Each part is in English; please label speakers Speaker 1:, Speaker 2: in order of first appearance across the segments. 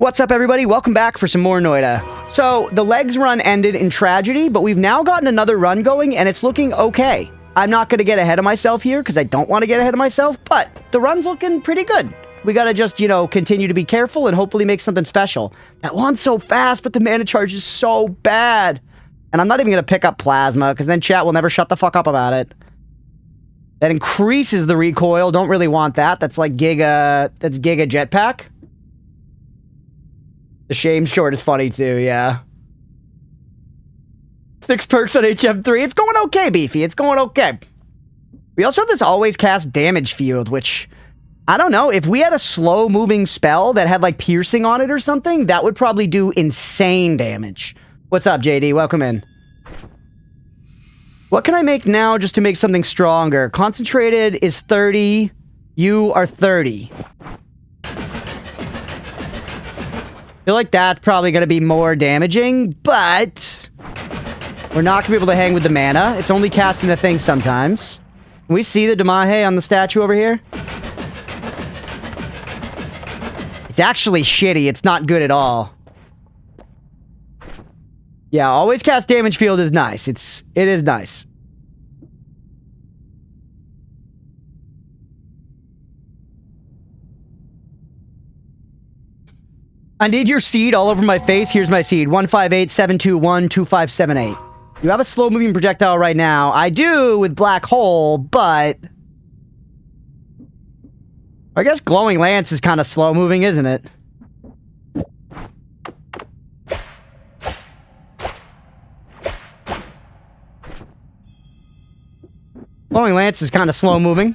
Speaker 1: What's up, everybody? Welcome back for some more Noita. So, the legs run ended in tragedy, but we've now gotten another run going, and it's looking okay. I'm not going to get ahead of myself here, because I don't want to get ahead of myself, but the run's looking pretty good. We got to just, continue to be careful and hopefully make something special. That wand's so fast, but the mana charge is so bad. And I'm not even going to pick up Plasma, because then chat will never shut the fuck up about it. That increases the recoil. Don't really want that. That's like Giga Jetpack. The shame short is funny too, yeah. 6 perks on HM3. It's going okay, Beefy. It's going okay. We also have this always cast damage field, which, I don't know, if we had a slow-moving spell that had, like, piercing on it or something, that would probably do insane damage. What's up, JD? Welcome in. What can I make now just to make something stronger? Concentrated is 30. You are 30. I feel like that's probably going to be more damaging, but we're not going to be able to hang with the mana. It's only casting the thing sometimes. Can we see the Damahe on the statue over here? It's actually shitty. It's not good at all. Yeah, always cast damage field is nice. It is nice. I need your seed all over my face. Here's my seed. 158-721-2578. You have a slow-moving projectile right now. I do with Black Hole, but I guess Glowing Lance is kind of slow-moving, isn't it? Glowing Lance is kind of slow-moving.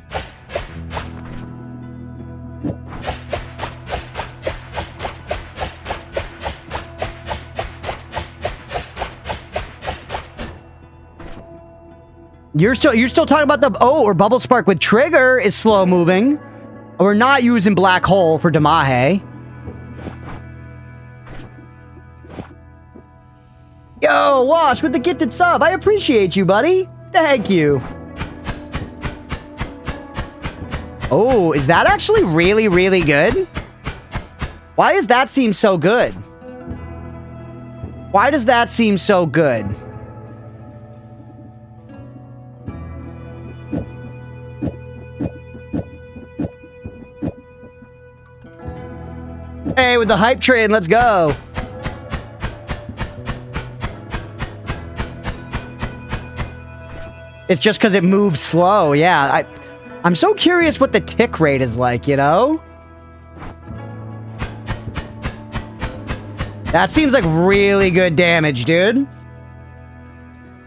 Speaker 1: You're still talking about the... Oh, or Bubble Spark with Trigger is slow-moving. We're not using Black Hole for Damahe. Yo, Wash with the gifted sub. I appreciate you, buddy. Thank you. Oh, is that actually really, really good? Why does that seem so good? Why does that seem so good? Hey, with the hype train, let's go. It's just because it moves slow, yeah. I'm so curious what the tick rate is like, you know? That seems like really good damage, dude.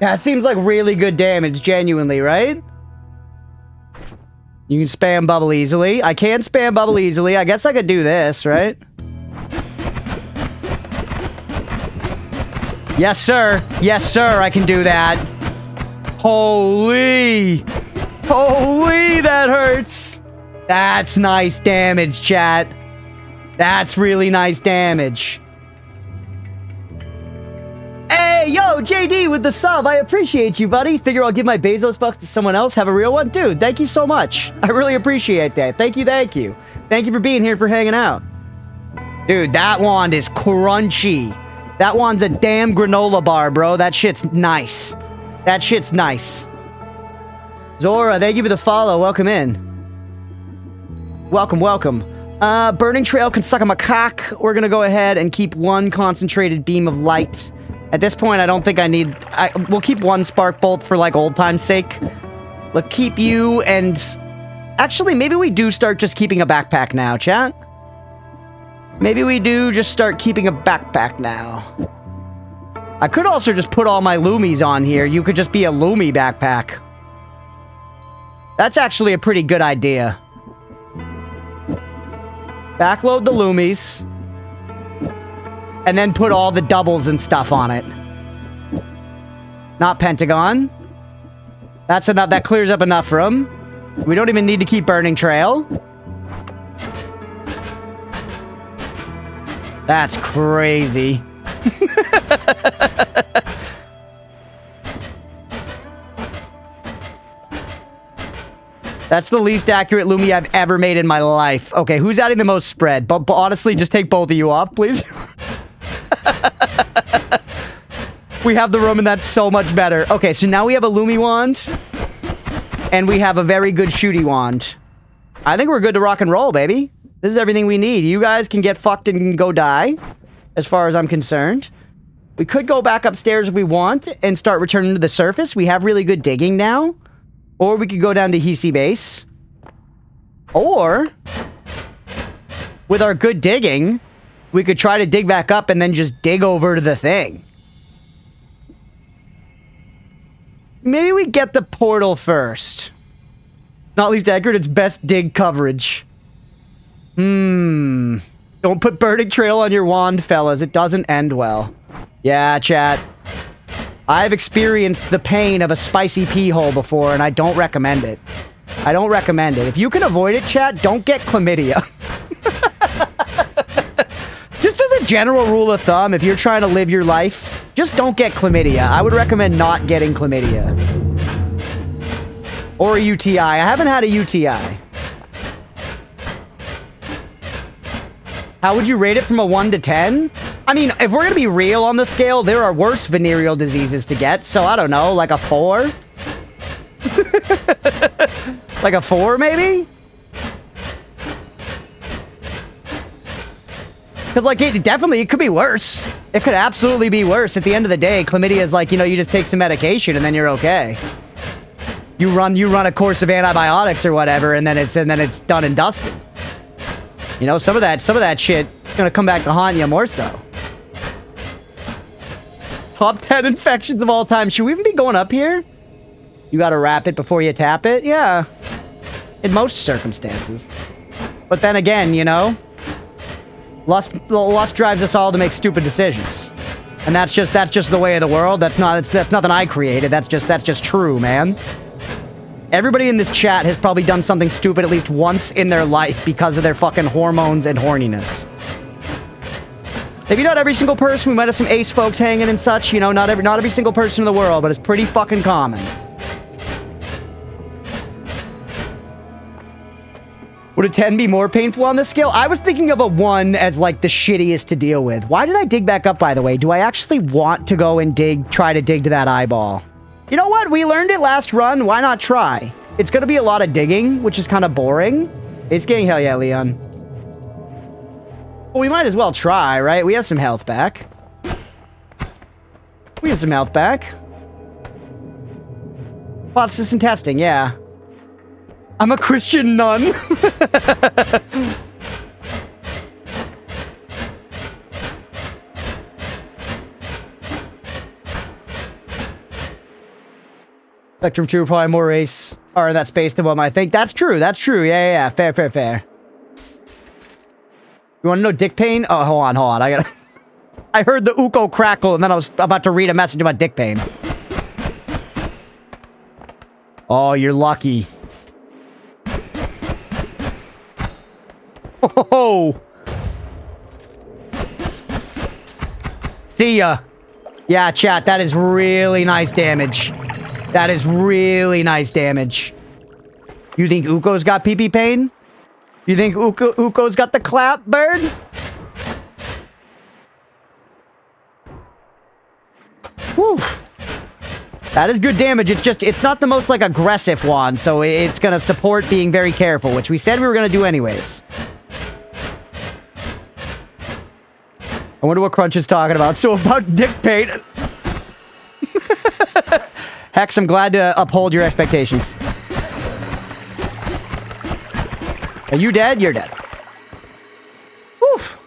Speaker 1: That seems like really good damage, genuinely, right? You can spam bubble easily. I can spam bubble easily. I guess I could do this, right? Yes, sir. Yes, sir, I can do that. Holy. Holy, that hurts. That's nice damage, chat. That's really nice damage. Hey, yo, JD with the sub. I appreciate you, buddy. Figure I'll give my Bezos bucks to someone else. Have a real one. Dude, thank you so much. I really appreciate that. Thank you, thank you. Thank you for being here, for hanging out. Dude, that wand is crunchy. That wand's a damn granola bar, bro. That shit's nice. That shit's nice. Zora, thank you for the follow. Welcome in. Welcome, welcome. Burning Trail can suck a macaque. We're gonna go ahead and keep one concentrated beam of light. At this point, I don't think I need... we'll keep one Spark Bolt for, like, old time's sake. We'll keep you and... Actually, maybe we do start just keeping a backpack now, chat. Maybe we do just start keeping a backpack now. I could also just put all my Loomies on here. You could just be a Loomie backpack. That's actually a pretty good idea. Backload the Loomies. And then put all the doubles and stuff on it. Not Pentagon. That's enough. That clears up enough room. We don't even need to keep Burning Trail. That's crazy. That's the least accurate Lumi I've ever made in my life. Okay, who's adding the most spread? But honestly, just take both of you off, please. We have the room and that's so much better. Okay, so now we have a Lumi wand. And we have a very good shooty wand. I think we're good to rock and roll, baby. This is everything we need. You guys can get fucked and go die, as far as I'm concerned. We could go back upstairs if we want and start returning to the surface. We have really good digging now. Or we could go down to Hisi base. Or, with our good digging, we could try to dig back up and then just dig over to the thing. Maybe we get the portal first. Not least accurate, it's best dig coverage. Don't put burning trail on your wand, fellas. It doesn't end well. Yeah, chat. I've experienced the pain of a spicy pee hole before, and I don't recommend it. I don't recommend it. If you can avoid it, chat, don't get chlamydia. Just as a general rule of thumb, if you're trying to live your life, just don't get chlamydia. I would recommend not getting chlamydia. Or a UTI. I haven't had a UTI. How would you rate it from a 1 to 10? I mean, if we're gonna be real on the scale, there are worse venereal diseases to get, so I don't know, like a 4? Like a 4, maybe? Because, like, it could be worse. It could absolutely be worse. At the end of the day, chlamydia is like, you know, you just take some medication and then you're okay. You run a course of antibiotics or whatever, and then it's done and dusted. You know, some of that shit is gonna come back to haunt you more so. Top 10 infections of all time. Should we even be going up here? You gotta wrap it before you tap it? Yeah. In most circumstances. But then again, you know, lust drives us all to make stupid decisions. And that's just the way of the world. That's nothing I created. That's just true, man. Everybody in this chat has probably done something stupid at least once in their life because of their fucking hormones and horniness. Maybe not every single person. We might have some ace folks hanging and such. You know, not every single person in the world, but it's pretty fucking common. Would a 10 be more painful on this scale? I was thinking of a 1 as, like, the shittiest to deal with. Why did I dig back up, by the way? Do I actually want to go and try to dig to that eyeball? You know what? We learned it last run. Why not try? It's gonna be a lot of digging, which is kind of boring. It's getting hell yeah, Leon. Well, we might as well try, right? We have some health back. We have some health back. Hypothesis and testing, yeah. I'm a Christian nun. Spectrum 2 probably more race are in that space than one might think. That's true. That's true. Yeah. Fair. You want to know dick pain? Oh, hold on. I heard the Uko crackle, and then I was about to read a message about dick pain. Oh, you're lucky. Oh. See ya. Yeah, chat, that is really nice damage. That is really nice damage. You think Uko's got pee-pee pain? You think Uko's got the clap, bird? Whew. That is good damage. It's not the most, like, aggressive one, so it's gonna support being very careful, which we said we were gonna do anyways. I wonder what Crunch is talking about. So about dick pain. Hex, I'm glad to uphold your expectations. Are you dead? You're dead. Oof.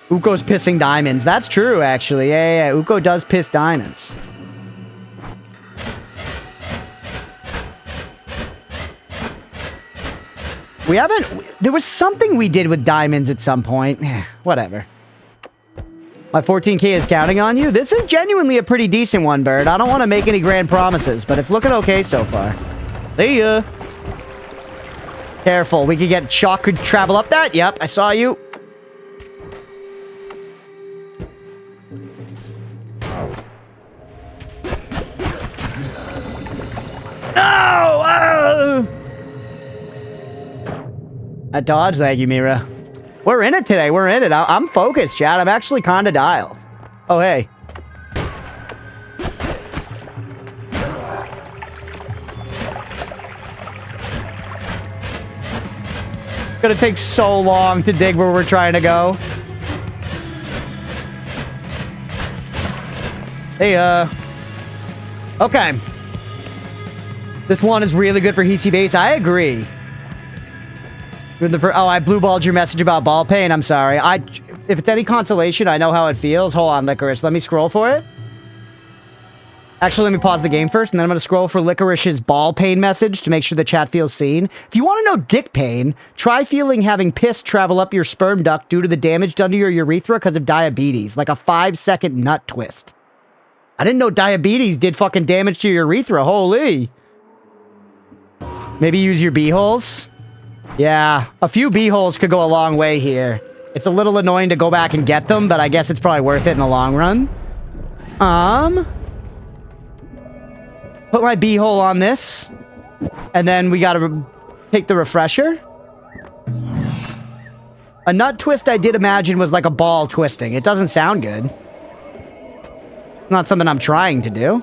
Speaker 1: Uko's pissing diamonds. That's true, actually. Yeah. Uko does piss diamonds. We haven't... There was something we did with diamonds at some point. Whatever. My 14k is counting on you? This is genuinely a pretty decent one, Bird. I don't want to make any grand promises, but it's looking okay so far. See ya. Careful. We could get... Shock could travel up that. Yep, I saw you. That dodge, thank you, Mira. We're in it today. We're in it. I'm focused, Chad. I'm actually kind of dialed. Oh, hey. It's gonna take so long to dig where we're trying to go. Hey, okay. This one is really good for Hisi base. I agree. Oh, I blue-balled your message about ball pain. I'm sorry. If it's any consolation, I know how it feels. Hold on, Licorice. Let me scroll for it. Actually, let me pause the game first, and then I'm going to scroll for Licorice's ball pain message to make sure the chat feels seen. If you want to know dick pain, try feeling having piss travel up your sperm duct due to the damage done to your urethra because of diabetes. Like a 5-second nut twist. I didn't know diabetes did fucking damage to your urethra. Holy. Maybe use your beeholes? Yeah, a few beeholes could go a long way here. It's a little annoying to go back and get them, but I guess it's probably worth it in the long run. Put my beehole on this. And then we gotta take the refresher. A nut twist I did imagine was like a ball twisting. It doesn't sound good. Not something I'm trying to do.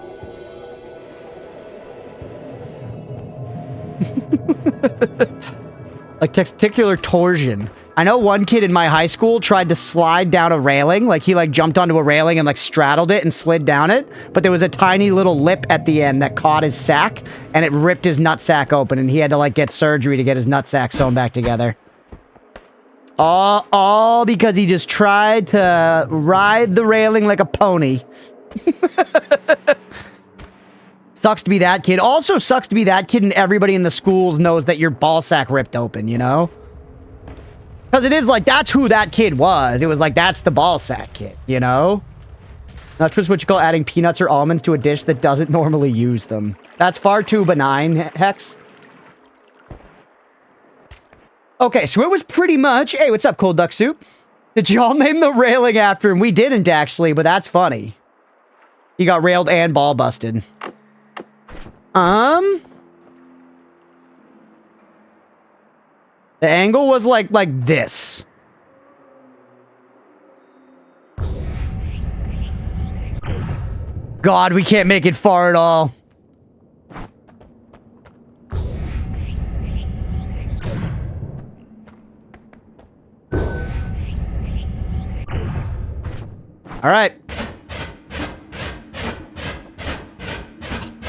Speaker 1: Like testicular torsion. I know one kid in my high school tried to slide down a railing. Like he like jumped onto a railing and like straddled it and slid down it. But there was a tiny little lip at the end that caught his sack and it ripped his nutsack open and he had to like get surgery to get his nutsack sewn back together. All because he just tried to ride the railing like a pony. Sucks to be that kid. Also sucks to be that kid and everybody in the schools knows that your ball sack ripped open, you know? Because it is like, that's who that kid was. It was like, that's the ball sack kid, you know? That's just what you call adding peanuts or almonds to a dish that doesn't normally use them. That's far too benign, Hex. Okay, so it was pretty much... Hey, what's up, Cold Duck Soup? Did y'all name the railing after him? We didn't, actually, but that's funny. He got railed and ball busted. The angle was like this. God, we can't make it far at all. All right.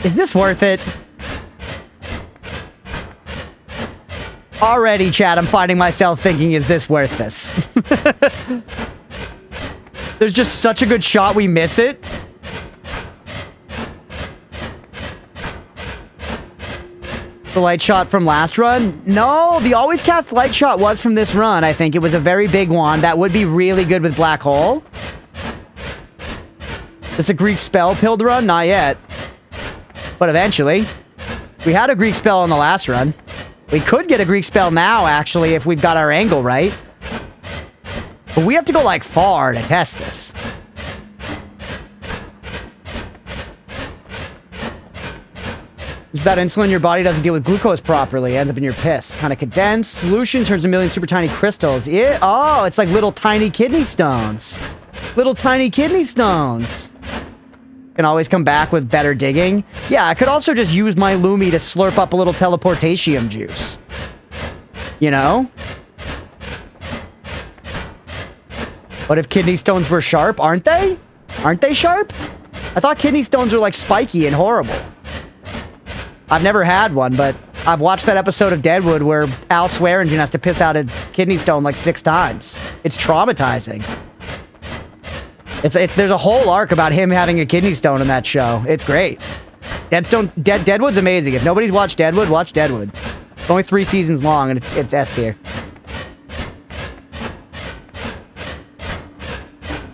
Speaker 1: Is this worth it? Already, chat, I'm finding myself thinking, is this worth this? There's just such a good shot we miss it. The light shot from last run? No, the always cast light shot was from this run, I think. It was a very big one. That would be really good with Black Hole. Is a Greek spell pilled run? Not yet. But eventually. We had a Greek spell on the last run. We could get a Greek spell now, actually, if we've got our angle right. But we have to go, like, far to test this. That insulin, your body doesn't deal with glucose properly. It ends up in your piss. Kind of condensed. Solution turns a million super tiny crystals. Yeah. Oh, it's like little tiny kidney stones. Little tiny kidney stones. Can always come back with better digging. Yeah, I could also just use my Lumi to slurp up a little teleportation juice. You know? What if kidney stones were sharp? Aren't they? Aren't they sharp? I thought kidney stones were like spiky and horrible. I've never had one, but I've watched that episode of Deadwood where Al Swearingen has to piss out a kidney stone like 6 times. It's traumatizing. There's a whole arc about him having a kidney stone in that show. It's great. Deadwood's amazing. If nobody's watched Deadwood, watch Deadwood. It's only 3 seasons long, and it's S tier.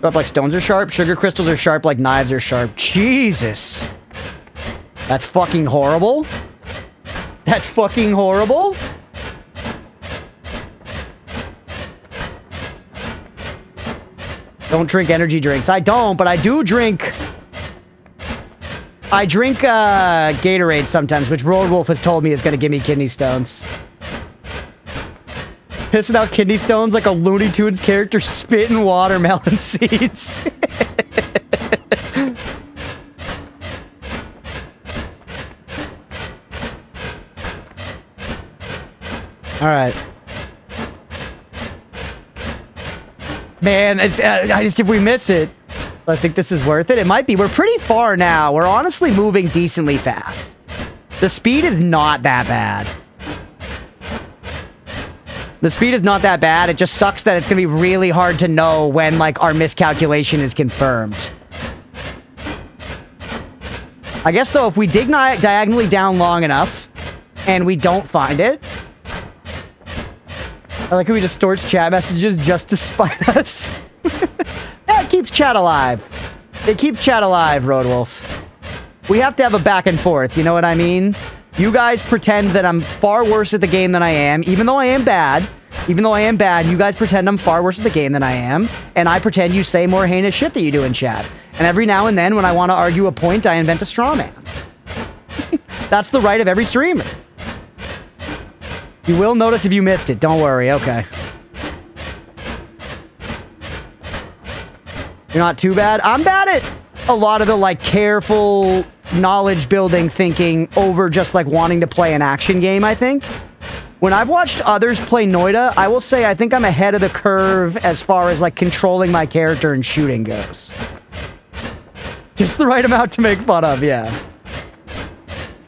Speaker 1: Up like stones are sharp. Sugar crystals are sharp like knives are sharp. Jesus. That's fucking horrible. That's fucking horrible. Don't drink energy drinks. I don't, but I do drink... I drink Gatorade sometimes, which Road Wolf has told me is going to give me kidney stones. Pissing out kidney stones like a Looney Tunes character spitting watermelon seeds. All right. Man, it's if we miss it, I think this is worth it. It might be. We're pretty far now. We're honestly moving decently fast. The speed is not that bad. The speed is not that bad. It just sucks that it's going to be really hard to know when, like, our miscalculation is confirmed. I guess, though, if we dig diagonally down long enough and we don't find it... I like how he distorts chat messages just to spite us. That keeps chat alive. It keeps chat alive, Roadwolf. We have to have a back and forth, you know what I mean? You guys pretend that I'm far worse at the game than I am, even though I am bad. Even though I am bad, you guys pretend I'm far worse at the game than I am, and I pretend you say more heinous shit that you do in chat. And every now and then, when I want to argue a point, I invent a straw man. That's the right of every streamer. You will notice if you missed it. Don't worry. Okay. You're not too bad. I'm bad at a lot of the, like, careful knowledge-building thinking over just, like, wanting to play an action game, I think. When I've watched others play Noita, I will say I think I'm ahead of the curve as far as, like, controlling my character and shooting goes. Just the right amount to make fun of, yeah.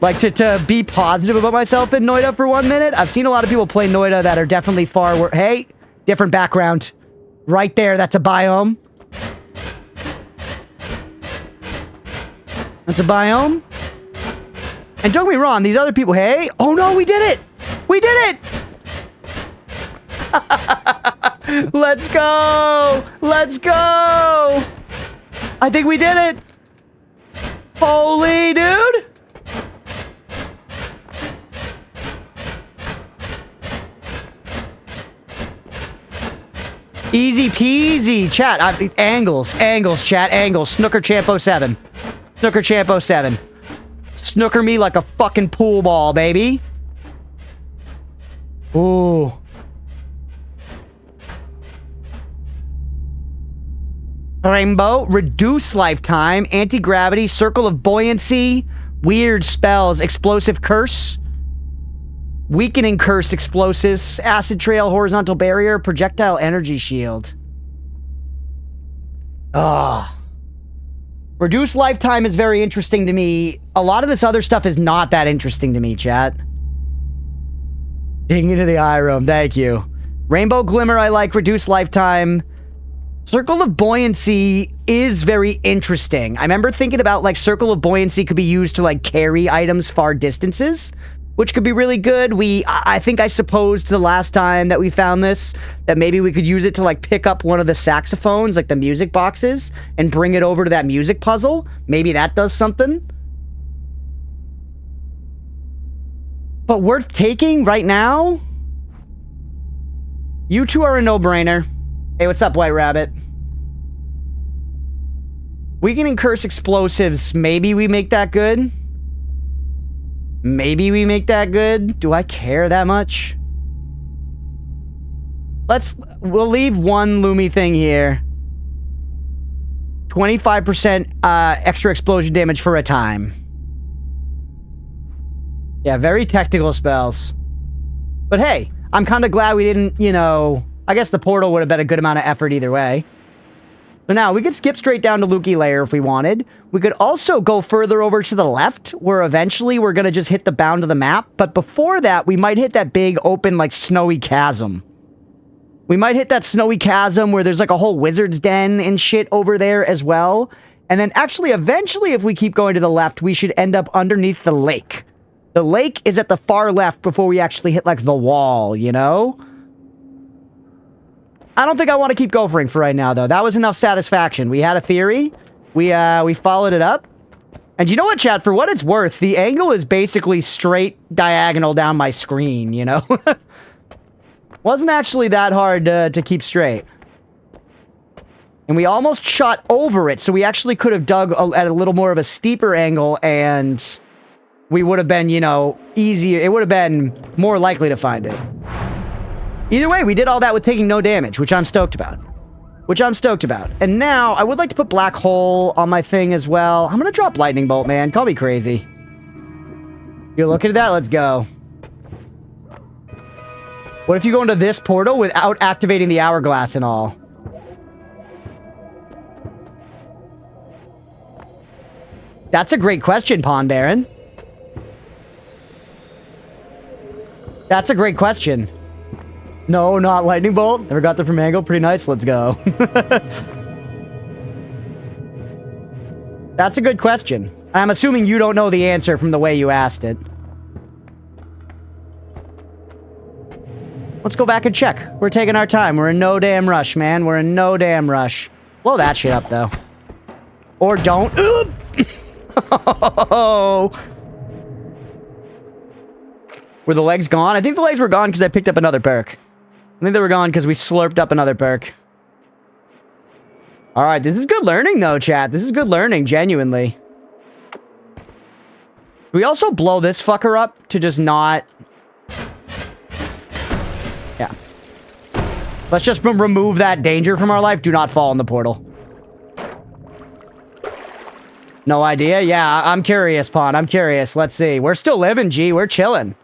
Speaker 1: Like, to be positive about myself in Noita for 1 minute. I've seen a lot of people play Noita that are definitely far worse. Hey, different background. Right there, that's a biome. That's a biome. And don't get me wrong, these other people, hey. Oh no, we did it! We did it! Let's go! Let's go! I think we did it! Holy dude! Easy peasy, chat. Angles, chat, angles. Snooker Champ 07. Snooker Champ 07. Snooker me like a fucking pool ball, baby. Ooh. Rainbow, reduce lifetime, anti-gravity, circle of buoyancy, weird spells, explosive curse. Weakening curse explosives, acid trail, horizontal barrier, projectile energy shield. Ah. Reduce lifetime is very interesting to me. A lot of this other stuff is not that interesting to me, chat. Digging into the eye room, thank you. Rainbow glimmer, I like. Reduce lifetime. Circle of buoyancy is very interesting. I remember thinking about, like, circle of buoyancy could be used to, like, carry items far distances, which could be really good. I think I supposed the last time that we found this, that maybe we could use it to, like, pick up one of the saxophones, like the music boxes, and bring it over to that music puzzle. Maybe that does something. But worth taking right now? You two are a no-brainer. Hey, what's up, White Rabbit? Weakening curse explosives. Maybe we make that good. Maybe we make that good. Do I care that much? We'll leave one Lumi thing here. 25% extra explosion damage for a time. Yeah, very technical spells. But hey, I'm kind of glad we didn't, you know... I guess the portal would have been a good amount of effort either way. So now, we could skip straight down to Lukey Lair if we wanted. We could also go further over to the left, where eventually we're going to just hit the bound of the map. But before that, we might hit that big, open, like, snowy chasm. We might hit that snowy chasm where there's, like, a whole wizard's den and shit over there as well. And then, actually, eventually, if we keep going to the left, we should end up underneath the lake. The lake is at the far left before we actually hit, like, the wall, you know? I don't think I want to keep gophering for right now, though. That was enough satisfaction. We had a theory. We followed it up. And you know what, chat? For what it's worth, the angle is basically straight diagonal down my screen, you know? Wasn't actually that hard to keep straight. And we almost shot over it, so we actually could have dug at a little more of a steeper angle, and we would have been, you know, easier. It would have been more likely to find it. Either way, we did all that with taking no damage, which I'm stoked about. And now, I would like to put Black Hole on my thing as well. I'm gonna drop Lightning Bolt, man. Call me crazy. You're looking at that? Let's go. What if you go into this portal without activating the hourglass and all? That's a great question, Pond Baron. That's a great question. No, not Lightning Bolt. Never got there from angle. Pretty nice. Let's go. That's a good question. I'm assuming you don't know the answer from the way you asked it. Let's go back and check. We're taking our time. We're in no damn rush, man. We're in no damn rush. Blow that shit up, though. Or don't. Oh. Were the legs gone? I think the legs were gone because I picked up another perk. I think they were gone because we slurped up another perk. All right, this is good learning, though, chat. This is good learning, genuinely. We also blow this fucker up to just not... Yeah. Let's just remove that danger from our life. Do not fall in the portal. No idea? Yeah, I'm curious, Pond. I'm curious. Let's see. We're still living, G. We're chilling.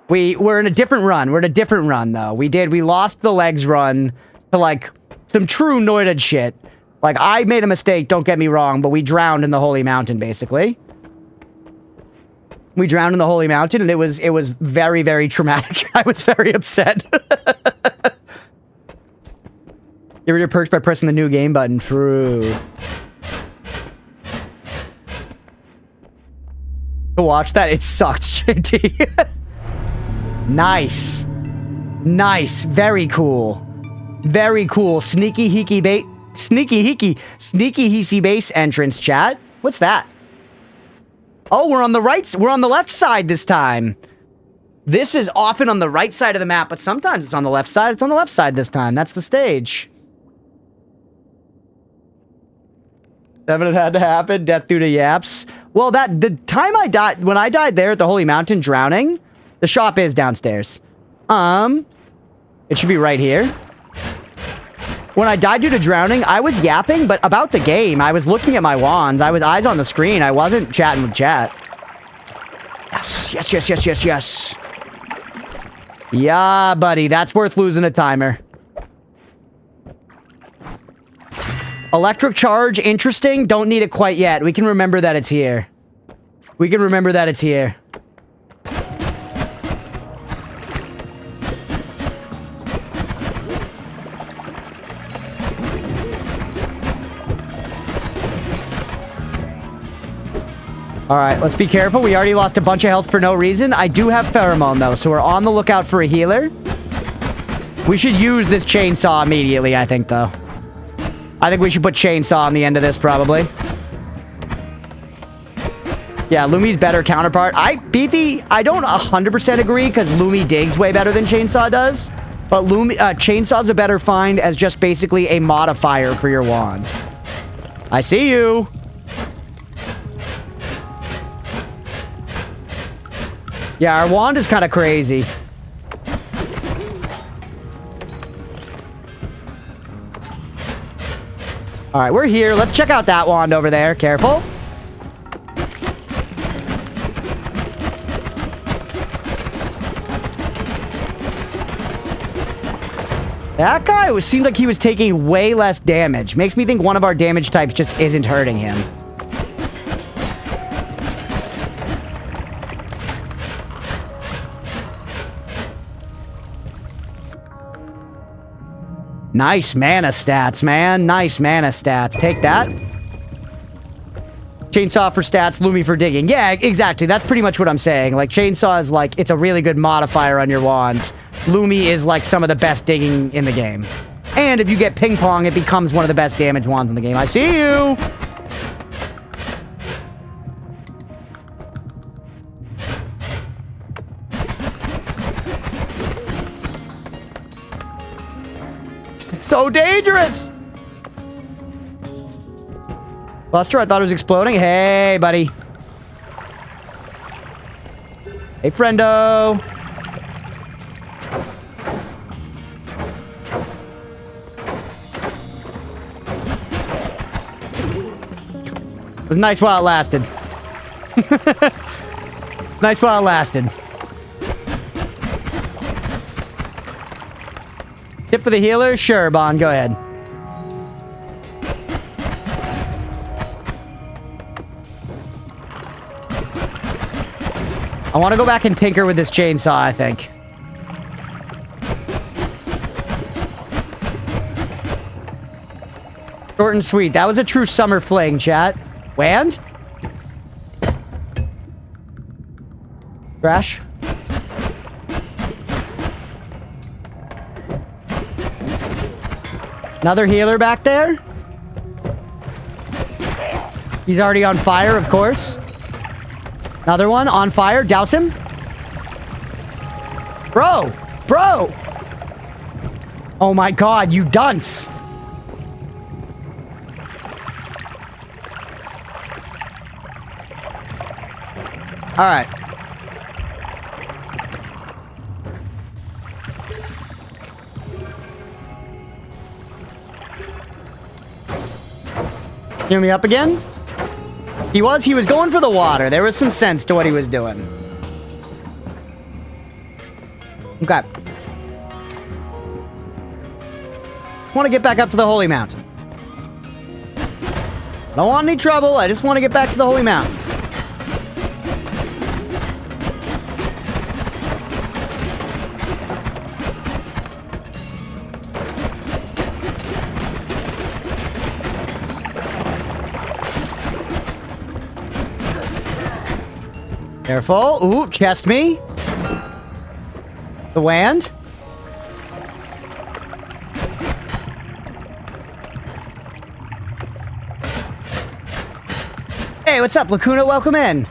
Speaker 1: We're in a different run. We're in a different run, though. We lost the legs run to, like, some true Noita shit. Like, I made a mistake, don't get me wrong, but we drowned in the Holy Mountain, basically. We drowned in the Holy Mountain, and it was very, very traumatic. I was very upset. Get rid of your perks by pressing the new game button. True. To watch that, it sucked, JD. Nice. Nice. Very cool. Very cool. Sneaky heeky base entrance, chat. What's that? Oh, we're on the right. We're on the left side this time. This is often on the right side of the map, but sometimes it's on the left side. It's on the left side this time. That's the stage. Seven, it had to happen. Death due to yaps. Well, the time I died, when I died there at the Holy Mountain drowning, the shop is downstairs. It should be right here. When I died due to drowning, I was yapping, but about the game, I was looking at my wand. I was eyes on the screen. I wasn't chatting with chat. Yes, yes, yes, yes, yes, yes. Yeah, buddy, that's worth losing a timer. Electric charge, interesting. Don't need it quite yet. We can remember that it's here. We can remember that it's here. Alright, let's be careful. We already lost a bunch of health for no reason. I do have pheromone, though, so we're on the lookout for a healer. We should use this chainsaw immediately, I think, though. I think we should put chainsaw on the end of this, probably. Yeah, Lumi's better counterpart. Beefy, I don't 100% agree, because Lumi digs way better than chainsaw does. But chainsaw's a better find as just basically a modifier for your wand. I see you. Yeah, our wand is kind of crazy. Alright, we're here. Let's check out that wand over there. Careful. That guy seemed like he was taking way less damage. Makes me think one of our damage types just isn't hurting him. Nice mana stats, man. Nice mana stats. Take that. Chainsaw for stats, Lumi for digging. Yeah, exactly. That's pretty much what I'm saying. Like, chainsaw is like, it's a really good modifier on your wand. Lumi is like some of the best digging in the game. And if you get ping pong, it becomes one of the best damage wands in the game. I see you! So dangerous! Buster, I thought it was exploding. Hey, buddy. Hey, friendo. was nice while it lasted. Nice while it lasted. Tip for the healer? Sure, Bond, go ahead. I want to go back and tinker with this chainsaw, I think. Short and sweet. That was a true summer fling, chat. Wand? Trash? Another healer back there? He's already on fire, of course. Another one on fire. Douse him. Bro! Bro! Oh my god, you dunce! Alright. Hear me up again? He was going for the water. There was some sense to what he was doing. Okay. Just want to get back up to the Holy Mountain. I don't want any trouble. I just want to get back to the Holy Mountain. Careful. Ooh, chest me. The wand. Hey, what's up, Lacuna? Welcome in.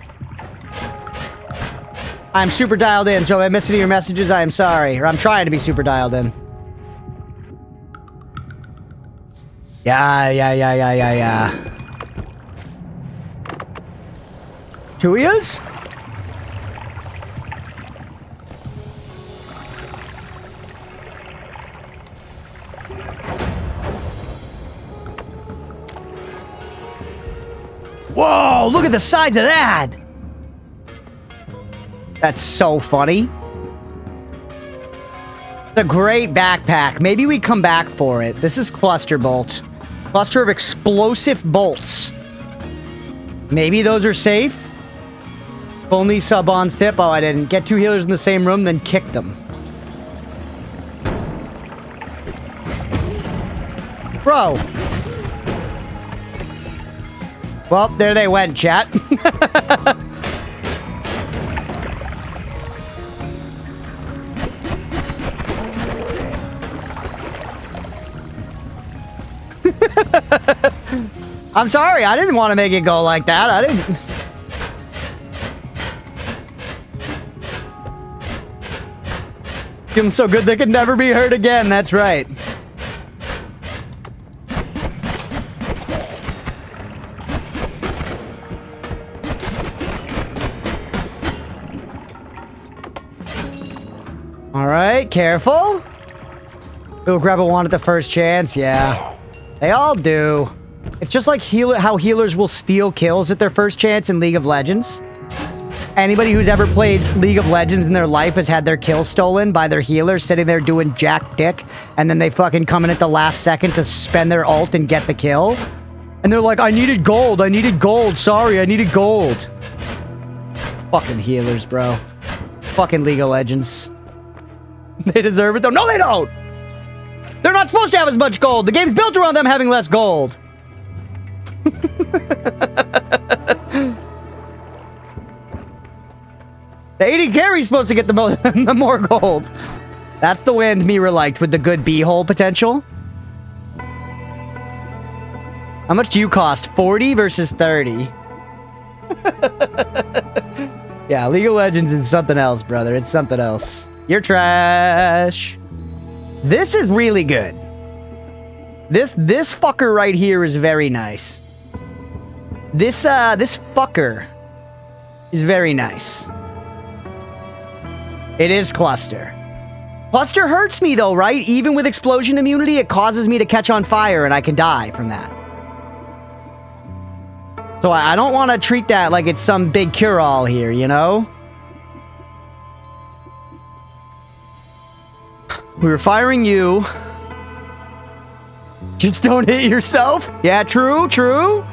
Speaker 1: I'm super dialed in, so if I miss any of your messages, I am sorry. Or I'm trying to be super dialed in. Yeah. Tuyas? Whoa, look at the size of that! That's so funny. The great backpack. Maybe we come back for it. This is Cluster Bolt. Cluster of explosive bolts. Maybe those are safe? Only sub-on's tip. Oh, I didn't. Get two healers in the same room, then kick them. Bro. Well, there they went, chat. I'm sorry, I didn't want to make it go like that. I didn't... Give them so good they could never be hurt again, that's right. Alright, careful. We'll grab a wand at the first chance, yeah. They all do. It's just like how healers will steal kills at their first chance in League of Legends. Anybody who's ever played League of Legends in their life has had their kill stolen by their healer sitting there doing jack dick, and then they fucking come in at the last second to spend their ult and get the kill. And they're like, I needed gold, sorry, I needed gold. Fucking healers, bro. Fucking League of Legends. They deserve it though. No, they don't! They're not supposed to have as much gold. The game's built around them having less gold. The 80 carry's supposed to get the more gold. That's the wind Mira liked with the good B-hole potential. How much do you cost? 40 versus 30. Yeah, League of Legends is something else, brother. It's something else. You're trash. This is really good. This fucker right here is very nice. This fucker is very nice. It is Cluster. Cluster hurts me though, right? Even with explosion immunity, it causes me to catch on fire and I can die from that. So I don't want to treat that like it's some big cure-all here, you know? We were firing you. Just don't hit yourself. Yeah, true, true.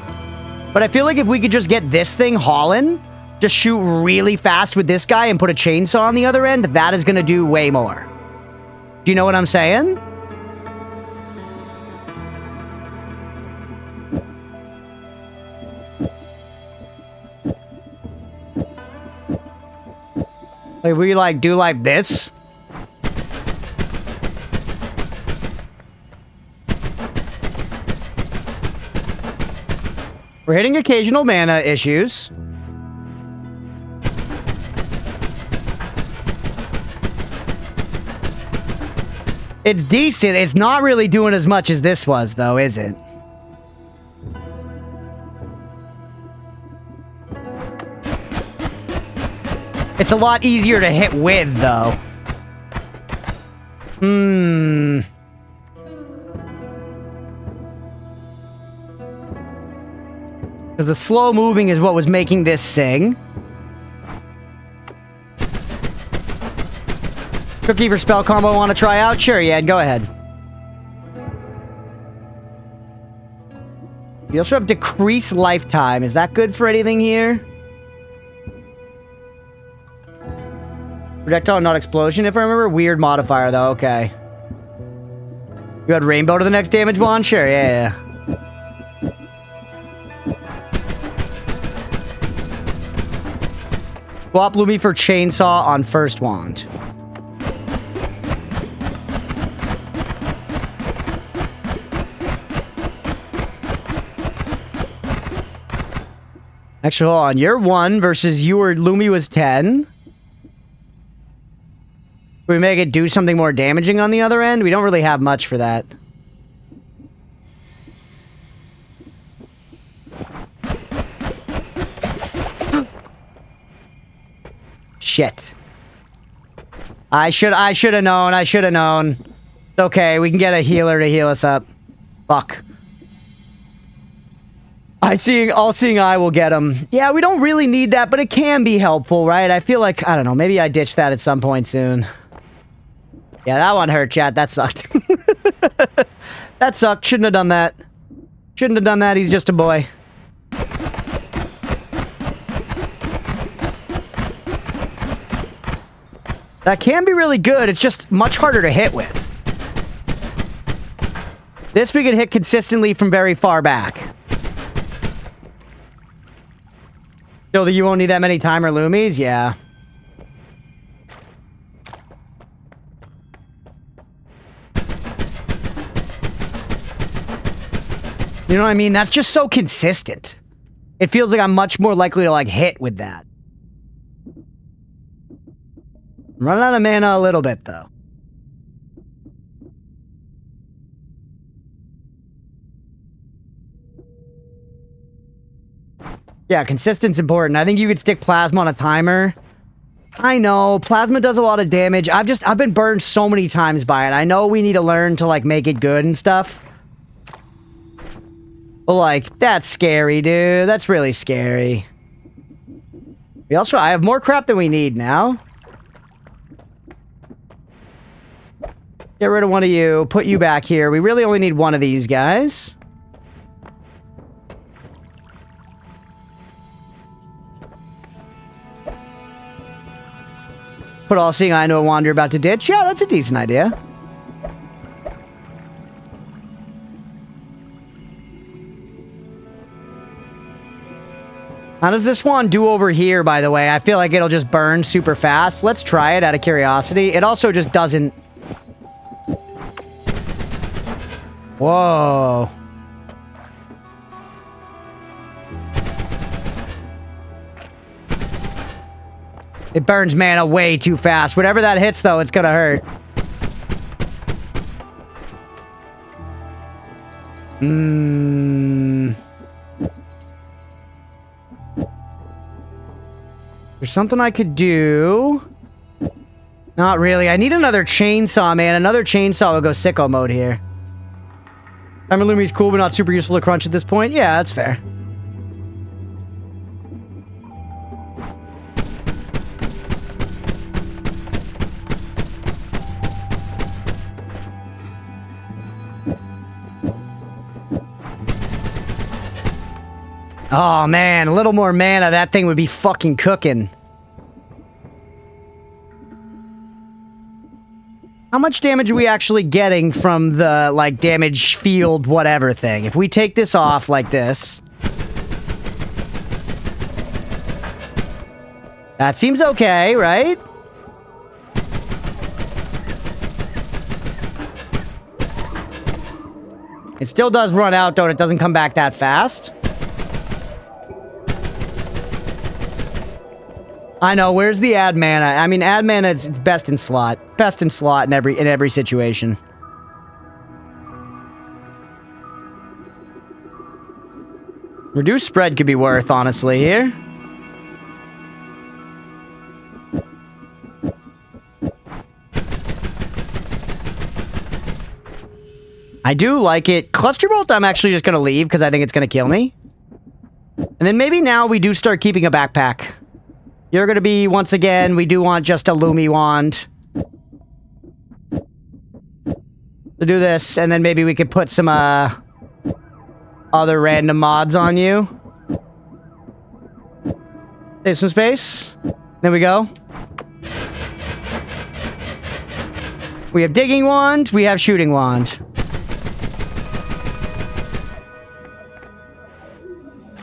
Speaker 1: But I feel like if we could just get this thing hauling, just shoot really fast with this guy and put a chainsaw on the other end, that is going to do way more. Do you know what I'm saying? If we, like, do like this. We're hitting occasional mana issues. It's decent. It's not really doing as much as this was, though, is it? It's a lot easier to hit with, though. Because the slow moving is what was making this sing. Cookie for spell combo want to try out? Sure, yeah, go ahead. You also have decreased lifetime. Is that good for anything here? Projectile, not explosion, if I remember. Weird modifier, though. Okay. You had rainbow to the next damage wand? Sure, yeah. Swap Lumi for chainsaw on first wand. Actually, hold on. You're 1 versus your Lumi was 10. Can we make it do something more damaging on the other end? We don't really have much for that. Shit. I should have known. I should have known. It's okay. We can get a healer to heal us up. Fuck. All-seeing eye will get him. Yeah, we don't really need that, but it can be helpful, right? I feel like, I don't know, maybe I ditch that at some point soon. Yeah, that one hurt, chat. That sucked. That sucked. Shouldn't have done that. Shouldn't have done that. He's just a boy. That can be really good. It's just much harder to hit with. This we can hit consistently from very far back. Feel that you won't need that many timer Lumies? Yeah. You know what I mean? That's just so consistent. It feels like I'm much more likely to, like, hit with that. I'm running out of mana a little bit, though. Yeah, consistent's important. I think you could stick Plasma on a timer. I know, Plasma does a lot of damage. I've been burned so many times by it. I know we need to learn to, like, make it good and stuff. But, like, that's scary, dude. That's really scary. I have more crap than we need now. Get rid of one of you. Put you back here. We really only need one of these guys. Put All-Seeing Eye into a wand you're about to ditch. Yeah, that's a decent idea. How does this wand do over here, by the way? I feel like it'll just burn super fast. Let's try it out of curiosity. It also just doesn't... Whoa. It burns mana way too fast. Whatever that hits, though, it's gonna hurt. There's something I could do. Not really. I need another chainsaw, man. Another chainsaw will go sicko mode here. Timer Lumi's cool, but not super useful to crunch at this point. Yeah, that's fair. Oh, man. A little more mana. That thing would be fucking cooking. How much damage are we actually getting from the, like, damage field whatever thing? If we take this off like this... That seems okay, right? It still does run out, though. It doesn't come back that fast. I know. Where's the add mana? I mean, add mana is best in slot. Best in slot in every situation. Reduced spread could be worth, honestly, here. I do like it. Cluster Bolt, I'm actually just going to leave because I think it's going to kill me. And then maybe now we do start keeping a backpack. You're going to be, once again, we do want just a Lumi wand. To do this, and then maybe we could put some other random mods on you. Save some space. There we go. We have digging wand, we have shooting wand.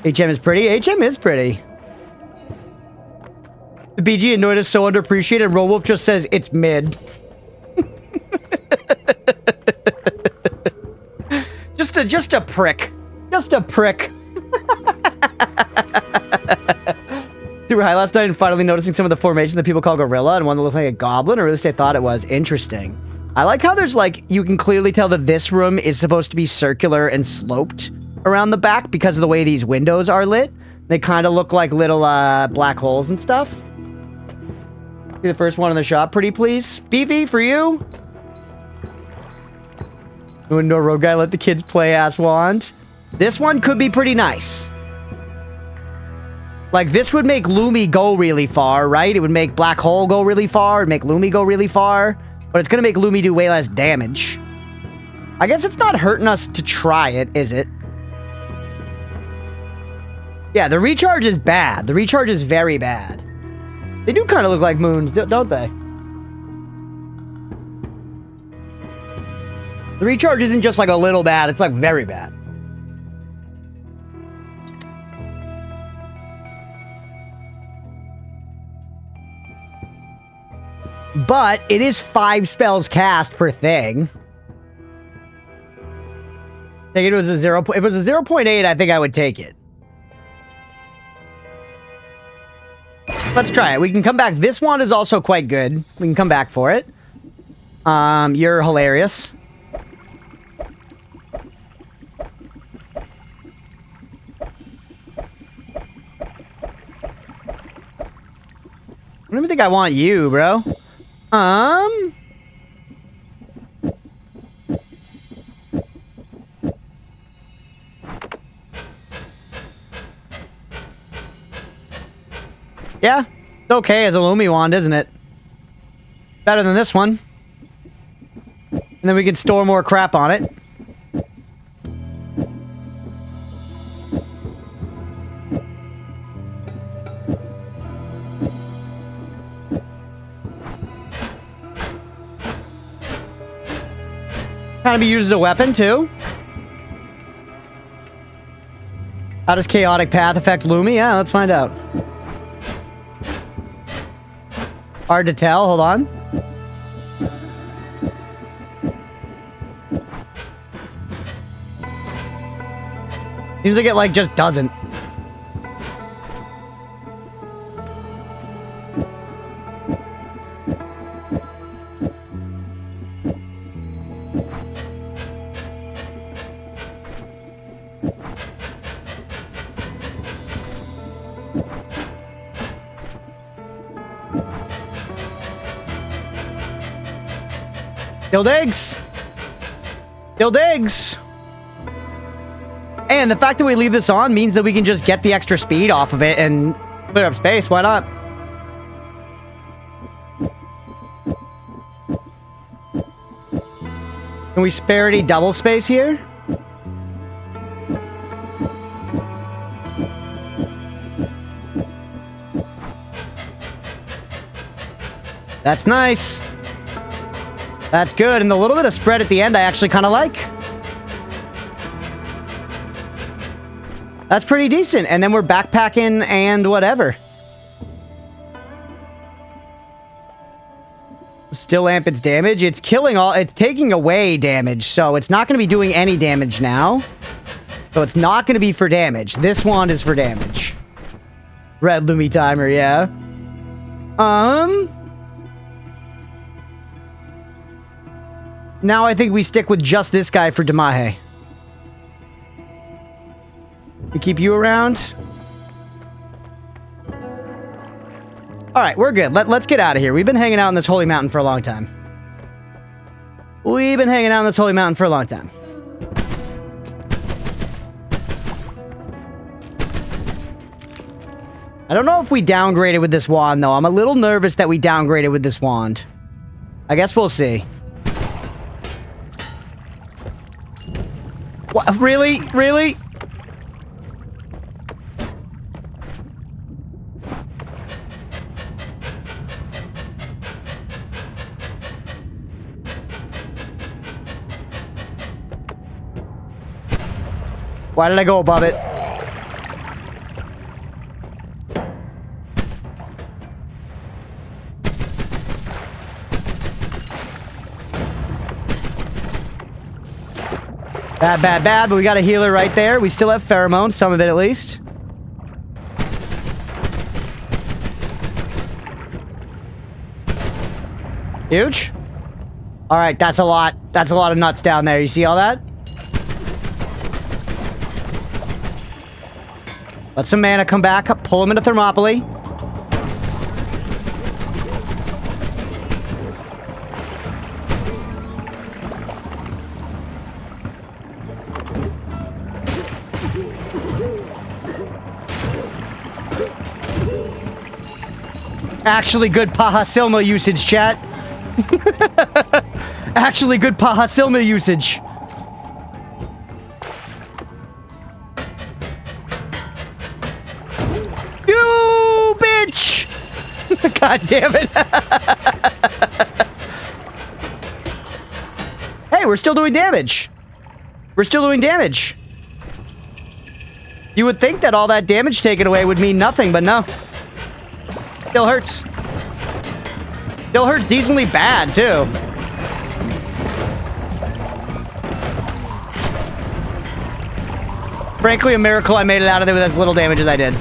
Speaker 1: HM is pretty. HM is pretty. The BG and Noita is so underappreciated. Rollwolf just says it's mid. just a prick. Just a prick. Super high last night and finally noticing some of the formation that people call gorilla and one that looks like a goblin, or at least I thought it was. Interesting. I like how there's like, you can clearly tell that this room is supposed to be circular and sloped around the back because of the way these windows are lit. They kind of look like little black holes and stuff. Be the first one in the shop, pretty please. Beefy, for you. No rogue guy, let the kids play ass wand. This one could be pretty nice. Like, this would make Lumi go really far, right? It would make Black Hole go really far, it'd make Lumi go really far, but it's gonna make Lumi do way less damage. I guess it's not hurting us to try it, is it? Yeah, the recharge is bad. The recharge is very bad. They do kind of look like moons, don't they? The recharge isn't just like a little bad, it's like very bad. But it is 5 spells cast per thing. I think it was a 0. If it was a 0.8, I think I would take it. Let's try it. We can come back. This one is also quite good. We can come back for it. You're hilarious. I don't even think I want you, bro. Yeah, it's okay as a Lumi wand, isn't it? Better than this one. And then we can store more crap on it. Kind of be used as a weapon, too. How does Chaotic Path affect Lumi? Yeah, let's find out. Hard to tell. Hold on. Seems like it, like, just doesn't. Killed eggs. Killed eggs. And the fact that we leave this on means that we can just get the extra speed off of it and clear up space. Why not? Can we spare any double space here? That's nice. That's good. And the little bit of spread at the end I actually kind of like. That's pretty decent. And then we're backpacking and whatever. Still amp its damage. It's killing all... It's taking away damage, so it's not going to be doing any damage now. So it's not going to be for damage. This wand is for damage. Red Lumi timer, yeah. Now I think we stick with just this guy for Damahe. We keep you around. Alright, we're good. Let's get out of here. We've been hanging out in this holy mountain for a long time. We've been hanging out in this holy mountain for a long time. I don't know if we downgraded with this wand, though. I'm a little nervous that we downgraded with this wand. I guess we'll see. What? Really? Really? Why did I go above it? Bad, bad, bad, but we got a healer right there. We still have pheromones, some of it at least. Huge. All right, that's a lot. That's a lot of nuts down there. You see all that? Let some mana come back. Pull him into Thermopylae. Actually good Paha Silma usage, chat. Actually good Paha Silma usage. You bitch! God damn it. Hey, we're still doing damage. We're still doing damage. You would think that all that damage taken away would mean nothing, but no. Still hurts. Still hurts decently bad, too. Frankly, a miracle I made it out of there with as little damage as I did.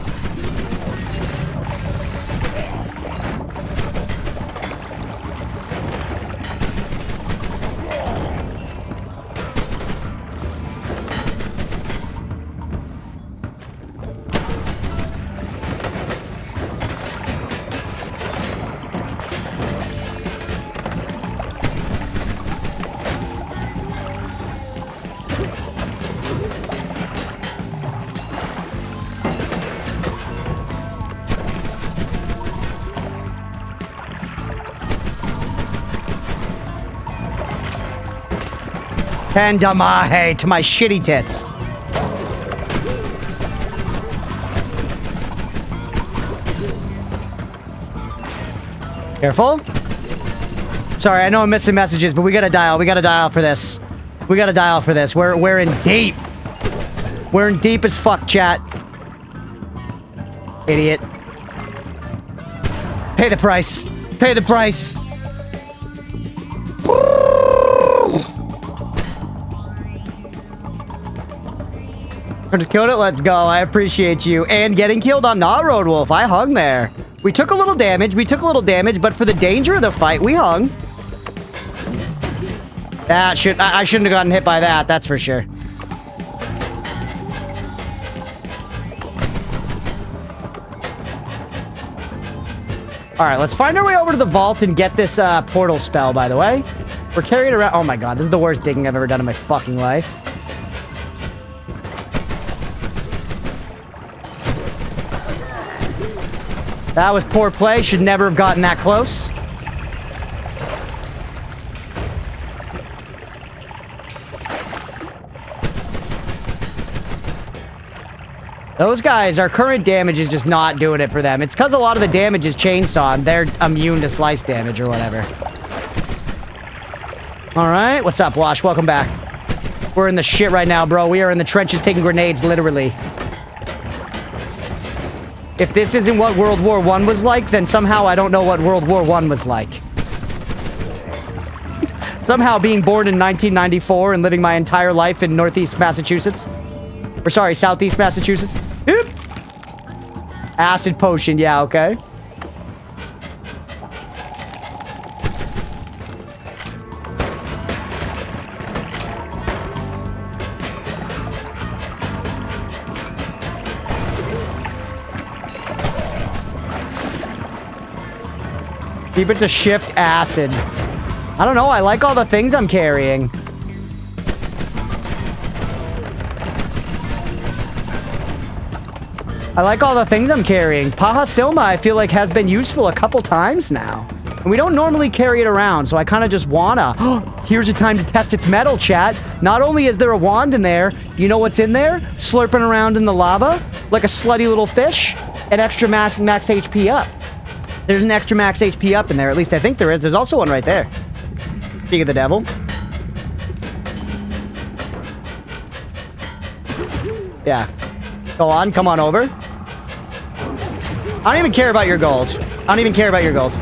Speaker 1: And Damahe to my shitty tits. Careful. Sorry, I know I'm missing messages, but we gotta dial. We gotta dial for this. We gotta dial for this. We're in deep. We're in deep as fuck, chat. Idiot. Pay the price. Pay the price. Just killed it. Let's go. I appreciate you. And getting killed. I'm not Road Wolf. I hung there. We took a little damage. We took a little damage, but for the danger of the fight, we hung. I shouldn't have gotten hit by that. That's for sure. All right, let's find our way over to the vault and get this portal spell, by the way. We're carrying around... Oh my god, this is the worst digging I've ever done in my fucking life. That was poor play. Should never have gotten that close. Those guys, our current damage is just not doing it for them. It's because a lot of the damage is chainsaw and they're immune to slice damage or whatever. Alright, what's up, Wash? Welcome back. We're in the shit right now, bro. We are in the trenches taking grenades, literally. If this isn't what World War I was like, then somehow I don't know what World War I was like. Somehow being born in 1994 and living my entire life in Northeast Massachusetts. Or sorry, Southeast Massachusetts. Oop. Acid potion, yeah, okay. Keep it to shift acid. I don't know, I like all the things I'm carrying. I like all the things I'm carrying. Paha Silma, I feel like, has been useful a couple times now. And we don't normally carry it around, so I kind of just wanna. Here's a time to test its metal, chat. Not only is there a wand in there, you know what's in there? Slurping around in the lava, like a slutty little fish, and extra max HP up. There's an extra max HP up in there, at least I think there is. There's also one right there. Speak of the devil. Yeah. Go on, come on over. I don't even care about your gold. I don't even care about your gold.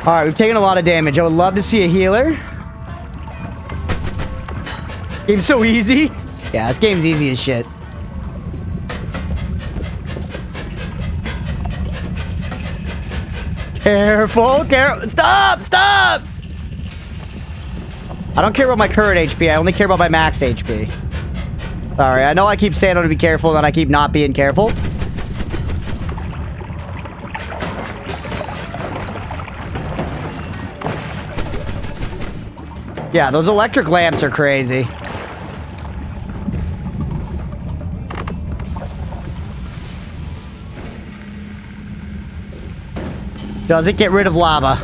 Speaker 1: Alright, we've taken a lot of damage. I would love to see a healer. Game's so easy. Yeah, this game's easy as shit. Careful, careful. Stop, stop! I don't care about my current HP. I only care about my max HP. Sorry, I know I keep saying to be careful and I keep not being careful. Yeah, those electric lamps are crazy. Does it get rid of lava?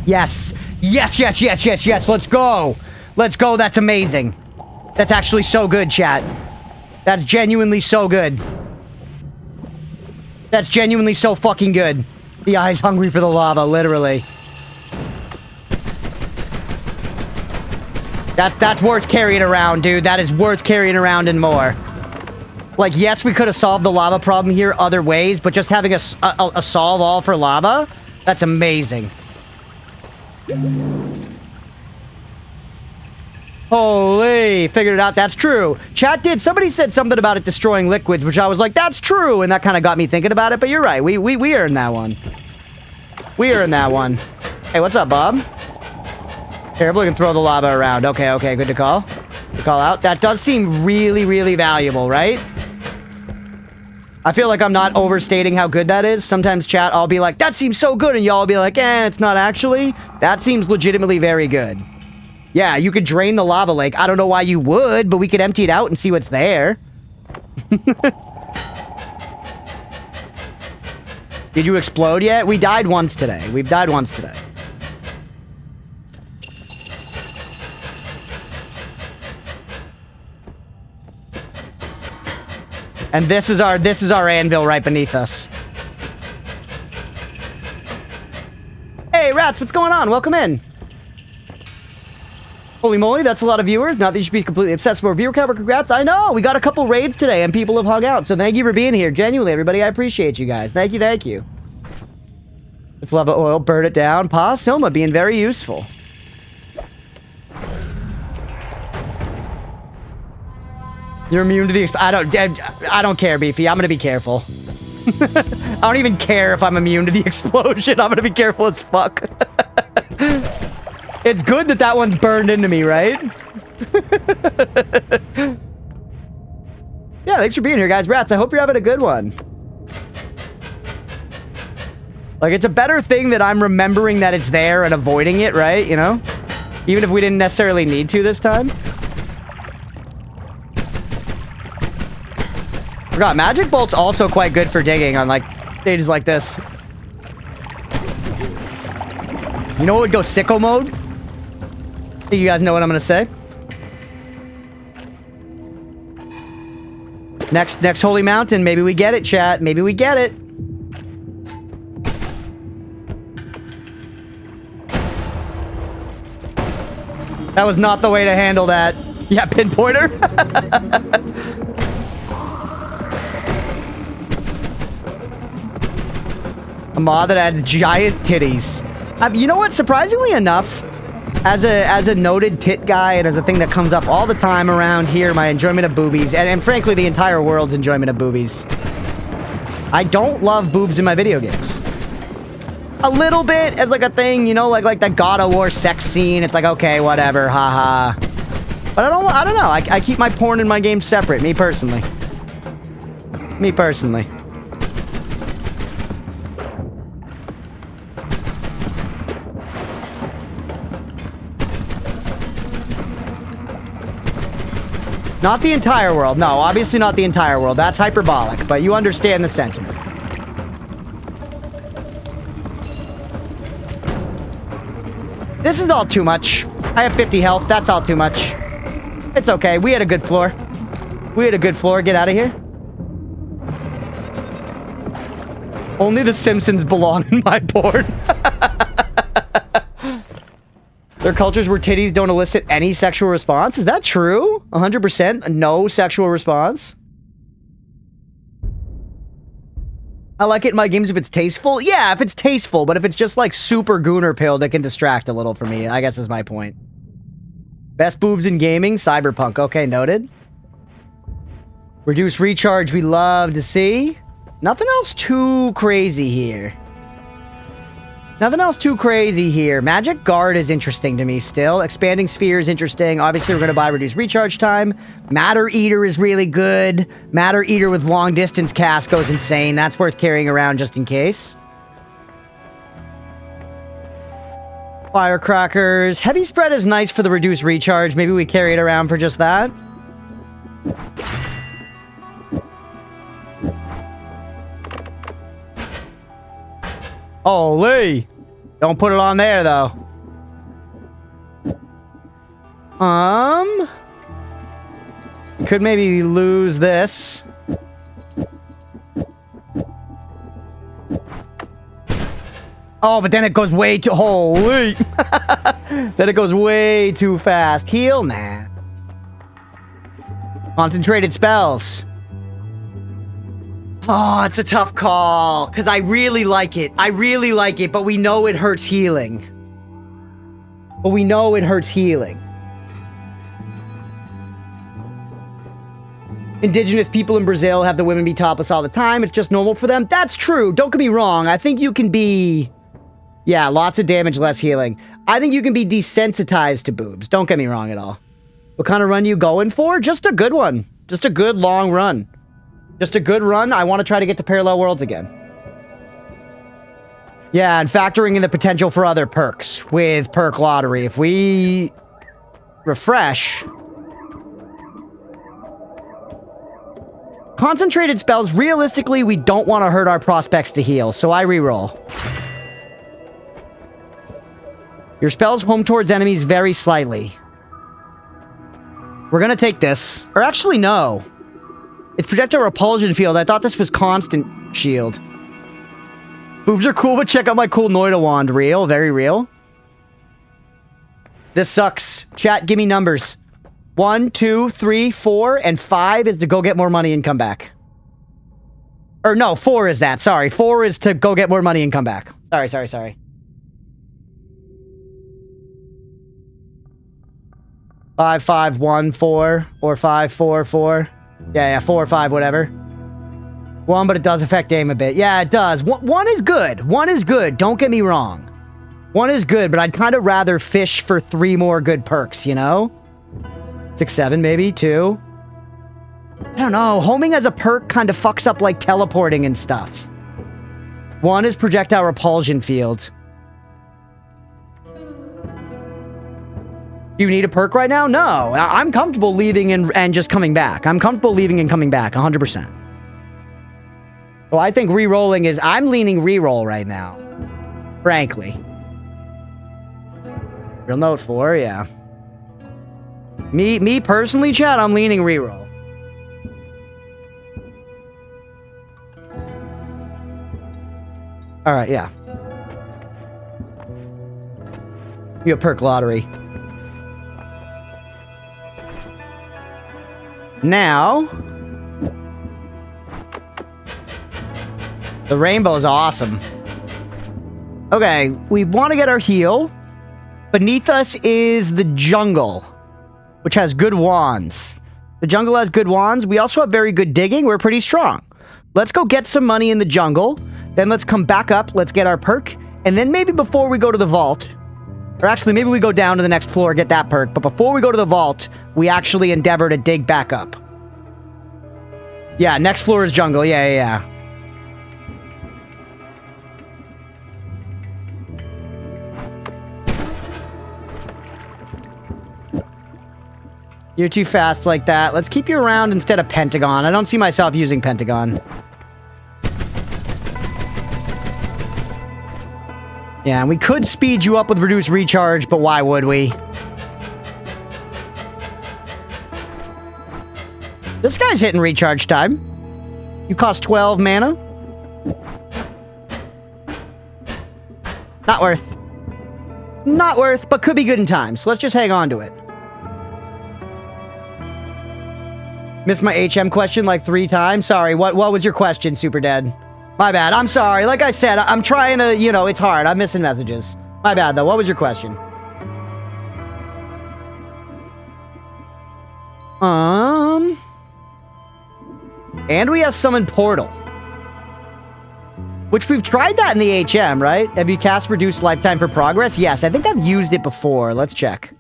Speaker 1: Yes. Yes, yes, yes, yes, yes. Let's go. Let's go. That's amazing. That's actually so good, chat. That's genuinely so good. That's genuinely so fucking good. The eye's hungry for the lava, literally. That's worth carrying around, dude. That is worth carrying around and more. Like, yes, we could have solved the lava problem here other ways, but just having a solve all for lava, that's amazing. Holy, figured it out. That's true. Chat did. Somebody said something about it destroying liquids, which I was like, that's true. And that kind of got me thinking about it, but you're right. We earned that one. We earned that one. Hey, what's up, Bob? Careful, we can throw the lava around. Okay, okay, good to call. Good call out. That does seem really, really valuable, right? I feel like I'm not overstating how good that is. Sometimes, chat, I'll be like, that seems so good, and y'all will be like, eh, it's not actually. That seems legitimately very good. Yeah, you could drain the lava lake. I don't know why you would, but we could empty it out and see what's there. Did you explode yet? We died once today. We've died once today. And this is our anvil right beneath us. Hey, rats, what's going on? Welcome in. Holy moly, that's a lot of viewers. Not that you should be completely obsessed with viewer count, but congrats. I know, we got a couple raids today and people have hung out. So thank you for being here. Genuinely, everybody, I appreciate you guys. Thank you, thank you. If lava oil, burn it down. Pa Soma being very useful. You're immune to the I don't care, Beefy. I'm gonna be careful. I don't even care if I'm immune to the explosion. I'm gonna be careful as fuck. It's good that that one's burned into me, right? Yeah, thanks for being here, guys. Rats, I hope you're having a good one. Like, it's a better thing that I'm remembering that it's there and avoiding it, right? You know? Even if we didn't necessarily need to this time. Forgot, Magic Bolt's also quite good for digging on, like, stages like this. You know what would go sicko mode? I think you guys know what I'm gonna say. Next Holy Mountain. Maybe we get it, chat. Maybe we get it. That was not the way to handle that. Yeah, pinpointer. A mod that adds giant titties. You know what? Surprisingly enough, as a noted tit guy and as a thing that comes up all the time around here, my enjoyment of boobies, and frankly the entire world's enjoyment of boobies, I don't love boobs in my video games. A little bit as like a thing, you know, like that God of War sex scene. It's like, okay, whatever, haha. But I don't know. I keep my porn and my games separate. Me personally. Me personally. Not the entire world. No, obviously not the entire world. That's hyperbolic, but you understand the sentiment. This is all too much. I have 50 health. That's all too much. It's okay. We had a good floor. We had a good floor. Get out of here. Only the Simpsons belong in my porn. There are cultures where titties don't elicit any sexual response. Is that true? 100%? No sexual response? I like it in my games if it's tasteful. Yeah, if it's tasteful, but if it's just like super gooner pilled, it can distract a little for me, I guess is my point. Best boobs in gaming? Cyberpunk. Okay, noted. Reduce recharge, we love to see. Nothing else too crazy here. Nothing else too crazy here. Magic Guard is interesting to me still. Expanding Sphere is interesting. Obviously, we're going to buy reduced recharge time. Matter Eater is really good. Matter Eater with long distance cast goes insane. That's worth carrying around just in case. Firecrackers. Heavy Spread is nice for the reduced recharge. Maybe we carry it around for just that. Holy! Don't put it on there, though. Could maybe lose this. Oh, but then it goes way too... Holy! Then it goes way too fast. Heal? Nah. Concentrated spells. Oh, it's a tough call, because I really like it. I really like it, but we know it hurts healing. But we know it hurts healing. Indigenous people in Brazil have the women be topless all the time. It's just normal for them. That's true. Don't get me wrong. I think you can be... Yeah, lots of damage, less healing. I think you can be desensitized to boobs. Don't get me wrong at all. What kind of run you going for? Just a good one. Just a good long run. Just a good run. I want to try to get to Parallel Worlds again. Yeah, and factoring in the potential for other perks with Perk Lottery. If we refresh... Concentrated spells, realistically, we don't want to hurt our prospects to heal, so I reroll. Your spells home towards enemies very slightly. We're gonna take this. Or actually, no. It's projectile repulsion field. I thought this was constant shield. Boobs are cool, but check out my cool Noita wand. Real, very real. This sucks. Chat, give me numbers. 1, 2, 3, 4, and 5 is to go get more money and come back. Or no, 4 is that. Sorry, 4 is to go get more money and come back. Sorry. 5, 5, 1, 4, or 5, 4, 4. Yeah, 4 or 5, whatever. 1, but it does affect aim a bit. Yeah, it does. 1 is good. 1 is good. Don't get me wrong. 1 is good, but I'd kind of rather fish for 3 more good perks, you know? 6, 7, maybe? 2? I don't know. Homing as a perk kind of fucks up, like, teleporting and stuff. 1 is projectile repulsion field. Do you need a perk right now? No. I'm comfortable leaving and just coming back. I'm comfortable leaving and coming back, 100%. So I think re-rolling is... I'm leaning re-roll right now. Frankly. Real note 4, yeah. Me personally, chat, I'm leaning re-roll. Alright, yeah. You have perk lottery. Now... the rainbow is awesome. Okay, we want to get our heal. Beneath us is the jungle, which has good wands. The jungle has good wands. We also have very good digging. We're pretty strong. Let's go get some money in the jungle. Then let's come back up. Let's get our perk. And then maybe before we go to the vault, or actually maybe we go down to the next floor, get that perk. But before we go to the vault, we actually endeavor to dig back up. Yeah, next floor is jungle. Yeah. You're too fast like that. Let's keep you around instead of Pentagon. I don't see myself using Pentagon. Yeah, and we could speed you up with reduced recharge, but why would we? This guy's hitting recharge time. You cost 12 mana. Not worth. Not worth, but could be good in time. So let's just hang on to it. Missed my HM question like 3 times. Sorry, what was your question, Super Dead? My bad. I'm sorry. Like I said, I'm trying to, you know, it's hard. I'm missing messages. My bad, though. What was your question? And we have Summon Portal. Which we've tried that in the HM, right? Have you cast Reduced Lifetime for Progress? Yes, I think I've used it before. Let's check.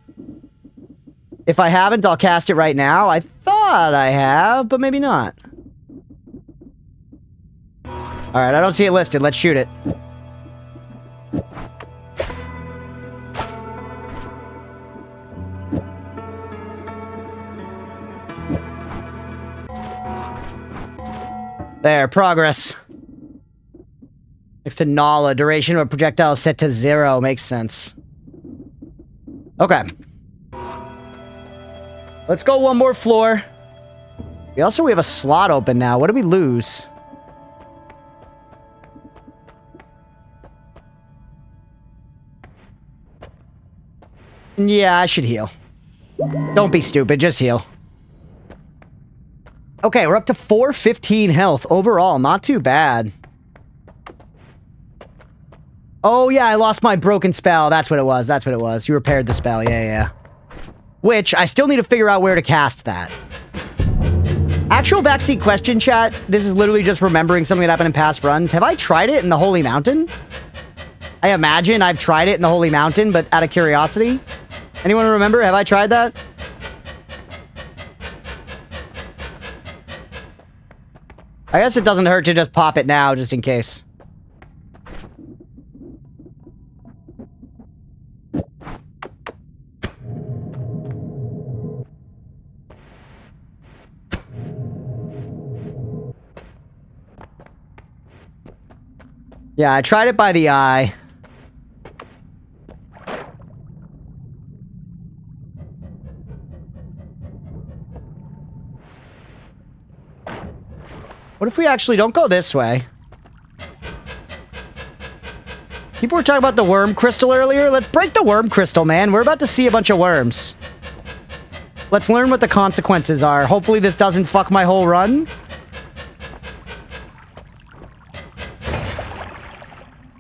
Speaker 1: If I haven't, I'll cast it right now. I thought I have, but maybe not. Alright, I don't see it listed. Let's shoot it. There, progress. Next to Nala, duration of a projectile set to 0. Makes sense. Okay. Let's go one more floor. We have a slot open now. What do we lose? Yeah, I should heal. Don't be stupid, just heal. Okay, we're up to 415 health overall. Not too bad. Oh, yeah, I lost my broken spell. That's what it was. That's what it was. You repaired the spell. Yeah. Which, I still need to figure out where to cast that. Actual backseat question, chat. This is literally just remembering something that happened in past runs. Have I tried it in the Holy Mountain? I imagine I've tried it in the Holy Mountain, but out of curiosity. Anyone remember? Have I tried that? I guess it doesn't hurt to just pop it now, just in case. Yeah, I tried it by the eye. What if we actually don't go this way? People were talking about the worm crystal earlier. Let's break the worm crystal, man. We're about to see a bunch of worms. Let's learn what the consequences are. Hopefully this doesn't fuck my whole run.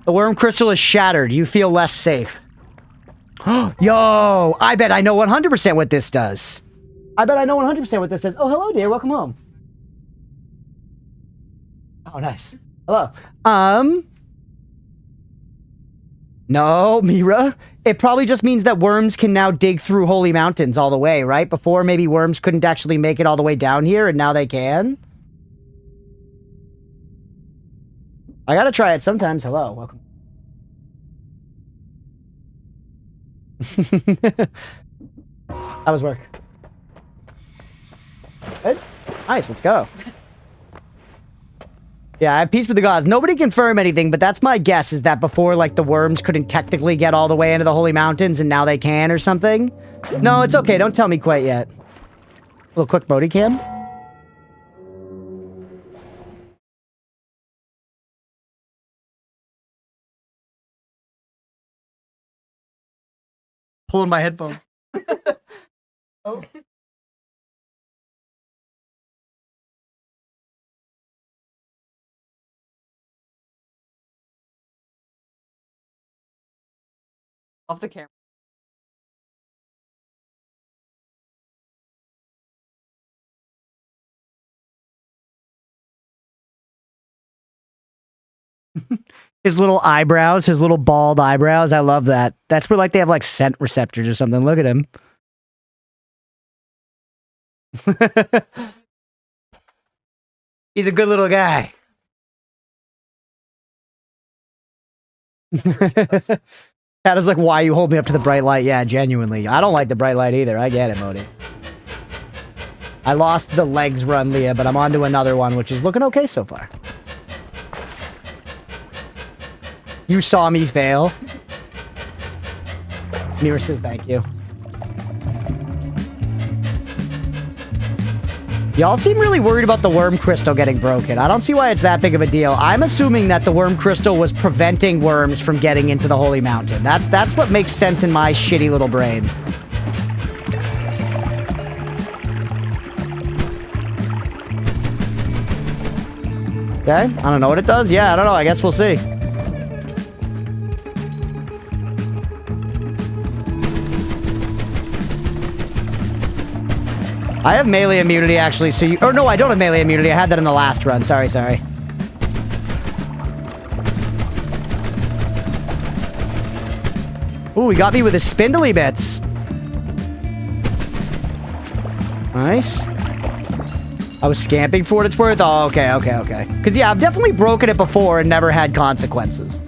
Speaker 1: The worm crystal is shattered. You feel less safe. Yo, I bet I know 100% what this does. I bet I know 100% what this does. Oh, hello, dear. Welcome home. Oh, nice. Hello. No, Mira. It probably just means that worms can now dig through holy mountains all the way, right? Before, maybe worms couldn't actually make it all the way down here, and now they can. I gotta try it sometimes. Hello, welcome. How was work? Good? Nice, let's go. Yeah, I have peace with the gods. Nobody confirmed anything, but that's my guess, is that before, like, the worms couldn't technically get all the way into the Holy Mountains, and now they can or something. No, it's okay. Don't tell me quite yet. A little quick body cam.
Speaker 2: Pulling my headphones.
Speaker 1: Oh.
Speaker 2: Off the camera.
Speaker 1: His little eyebrows, his little bald eyebrows. I love that. That's where, like, they have, like, scent receptors or something. Look at him. He's a good little guy. That is like why you hold me up to the bright light. Yeah, genuinely. I don't like the bright light either. I get it, Modi. I lost the legs run, Leah, but I'm on to another one, which is looking okay so far. You saw me fail. Mira says thank you. Y'all seem really worried about the worm crystal getting broken. I don't see why it's that big of a deal. I'm assuming that the worm crystal was preventing worms from getting into the Holy Mountain. That's what makes sense in my shitty little brain. Okay, I don't know what it does. Yeah, I don't know. I guess we'll see. I have melee immunity, actually, so you... Or, no, I don't have melee immunity. I had that in the last run. Sorry. Ooh, he got me with his spindly bits. Nice. I was scamping for what it's worth? Oh, okay. Because, yeah, I've definitely broken it before and never had consequences.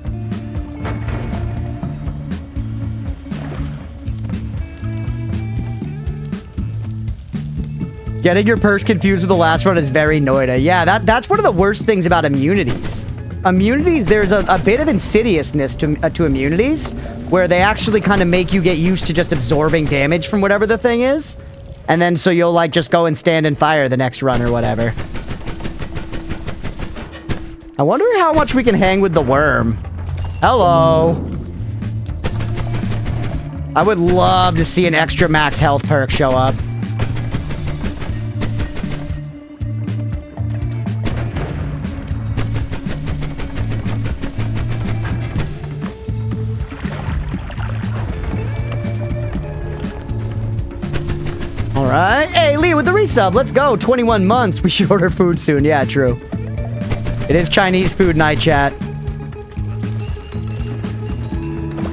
Speaker 1: Getting your perks confused with the last one is very Noita. Yeah, that's one of the worst things about immunities. Immunities, there's a bit of insidiousness to immunities, where they actually kind of make you get used to just absorbing damage from whatever the thing is. And then so you'll, like, just go and stand and fire the next run or whatever. I wonder how much we can hang with the worm. Hello. I would love to see an extra max health perk show up. Alright. Hey, Lee with the resub. Let's go. 21 months. We should order food soon. Yeah, true. It is Chinese food night, chat.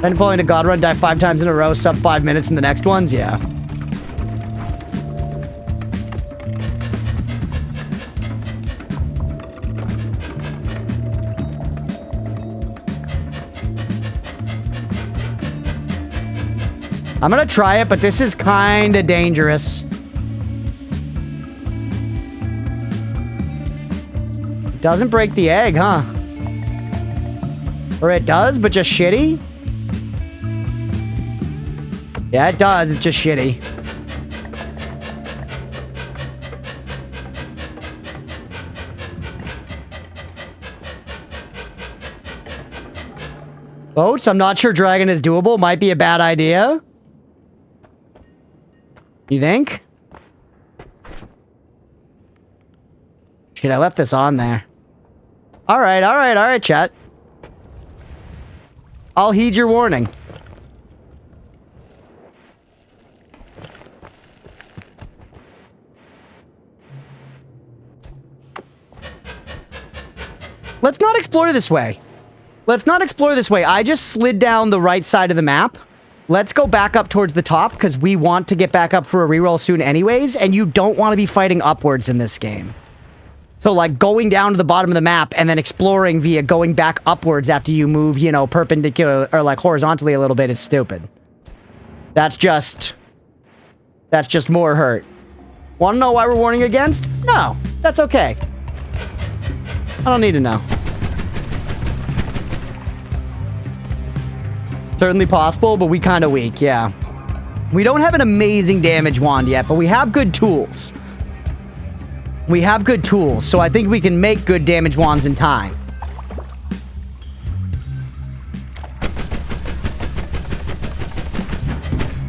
Speaker 1: Then pulling a god run, die 5 times in a row, sub 5 minutes in the next ones? Yeah. I'm gonna try it, but this is kinda dangerous. Doesn't break the egg, huh? Or it does, but just shitty? Yeah, it does. It's just shitty. Boats? I'm not sure dragon is doable. Might be a bad idea. You think? Shit, I left this on there. Alright, chat. I'll heed your warning. Let's not explore this way. I just slid down the right side of the map. Let's go back up towards the top, because we want to get back up for a reroll soon anyways, and you don't want to be fighting upwards in this game. So, like, going down to the bottom of the map and then exploring via going back upwards after you move, you know, perpendicular, or, like, horizontally a little bit is stupid. That's just more hurt. Want to know why we're warning against? No, that's okay. I don't need to know. Certainly possible, but we kind of weak, yeah. We don't have an amazing damage wand yet, but we have good tools. We have good tools, so I think we can make good damage wands in time.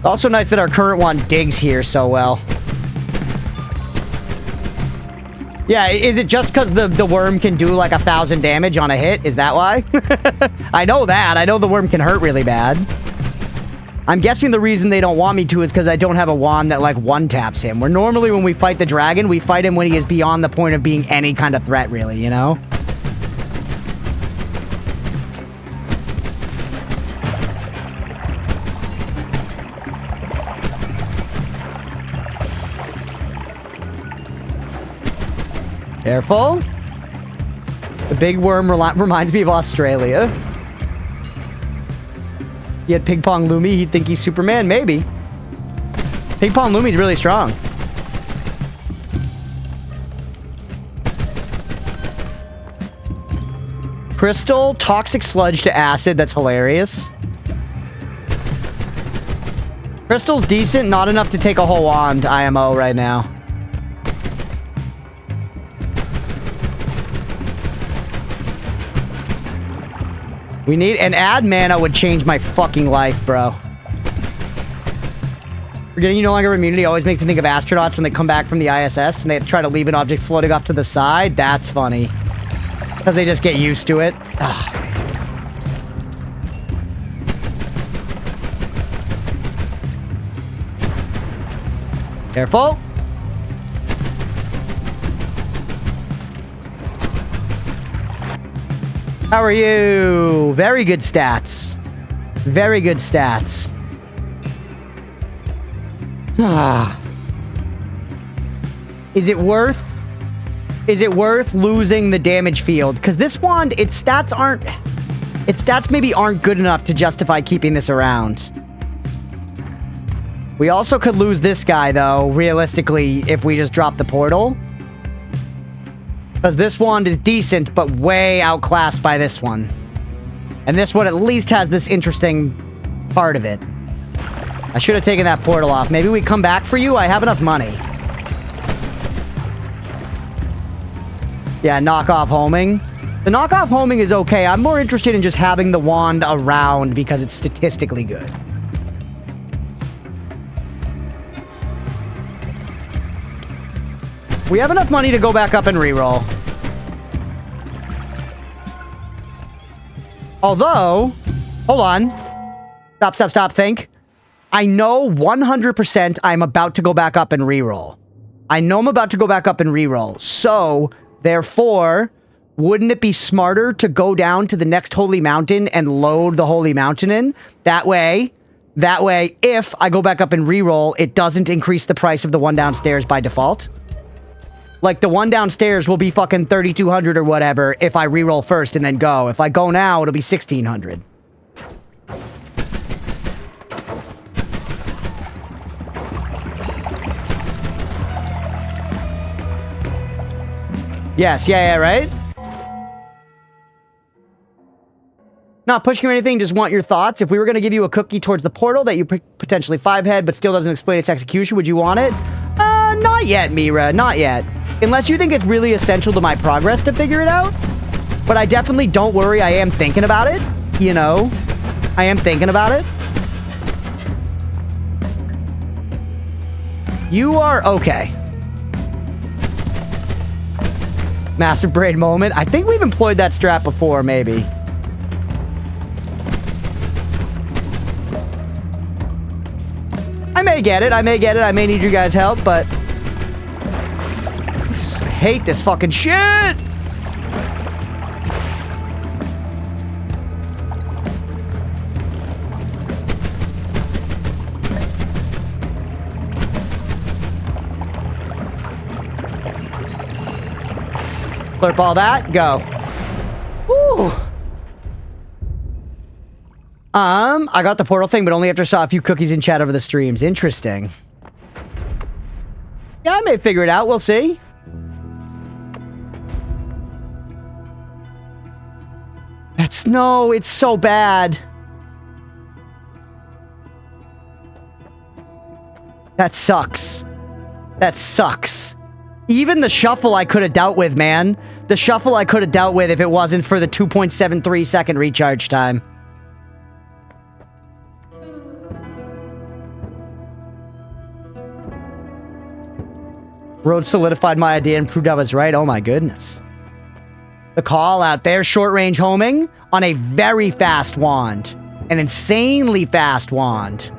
Speaker 1: Also nice that our current one digs here so well. Yeah, is it just because the worm can do like 1,000 damage on a hit? Is that why? I know that. I know the worm can hurt really bad. I'm guessing the reason they don't want me to is because I don't have a wand that like one-taps him. Where normally when we fight the dragon, we fight him when he is beyond the point of being any kind of threat, really, you know? Careful. The big worm reminds me of Australia. He had Ping Pong Lumi, he'd think he's Superman, maybe. Ping Pong Lumi's really strong. Crystal, toxic sludge to acid, that's hilarious. Crystal's decent, not enough to take a whole wand IMO right now. We need... And add mana would change my fucking life, bro. Forgetting you no longer have immunity always makes me think of astronauts when they come back from the ISS and they try to leave an object floating off to the side. That's funny. Because they just get used to it. Ugh. Careful. How are you? Very good stats. Very good stats. Is it worth losing the damage field? Because this wand, its stats maybe aren't good enough to justify keeping this around. We also could lose this guy, though, realistically, if we just drop the portal. Because this wand is decent, but way outclassed by this one. And this one at least has this interesting part of it. I should have taken that portal off. Maybe we come back for you? I have enough money. Yeah, knockoff homing. The knockoff homing is okay. I'm more interested in just having the wand around because it's statistically good. We have enough money to go back up and reroll. Although, hold on. Stop, think. I know 100% I'm about to go back up and reroll. I know I'm about to go back up and reroll. So, therefore, wouldn't it be smarter to go down to the next holy mountain and load the holy mountain in? That way, if I go back up and reroll, it doesn't increase the price of the one downstairs by default. Like, the one downstairs will be fucking 3,200 or whatever if I reroll first and then go. If I go now, it'll be 1,600. Yes, yeah, right? Not pushing or anything, just want your thoughts. If we were going to give you a cookie towards the portal that you potentially 5-head, but still doesn't explain its execution, would you want it? Not yet, Mira, not yet. Unless you think it's really essential to my progress to figure it out. But I definitely, don't worry, I am thinking about it. You know? I am thinking about it. You are okay. Massive brain moment. I think we've employed that strat before, maybe. I may get it. I may need you guys' help, but... I hate this fucking shit! Slurp all that, go. Woo! I got the portal thing, but only after I saw a few cookies in chat over the streams. Interesting. Yeah, I may figure it out. We'll see. No, it's so bad. That sucks. That sucks. Even the shuffle I could have dealt with, man. The shuffle I could have dealt with if it wasn't for the 2.73 second recharge time. Road solidified my idea and proved I was right. Oh my goodness. The call out there, short range homing on a very fast wand. An insanely fast wand.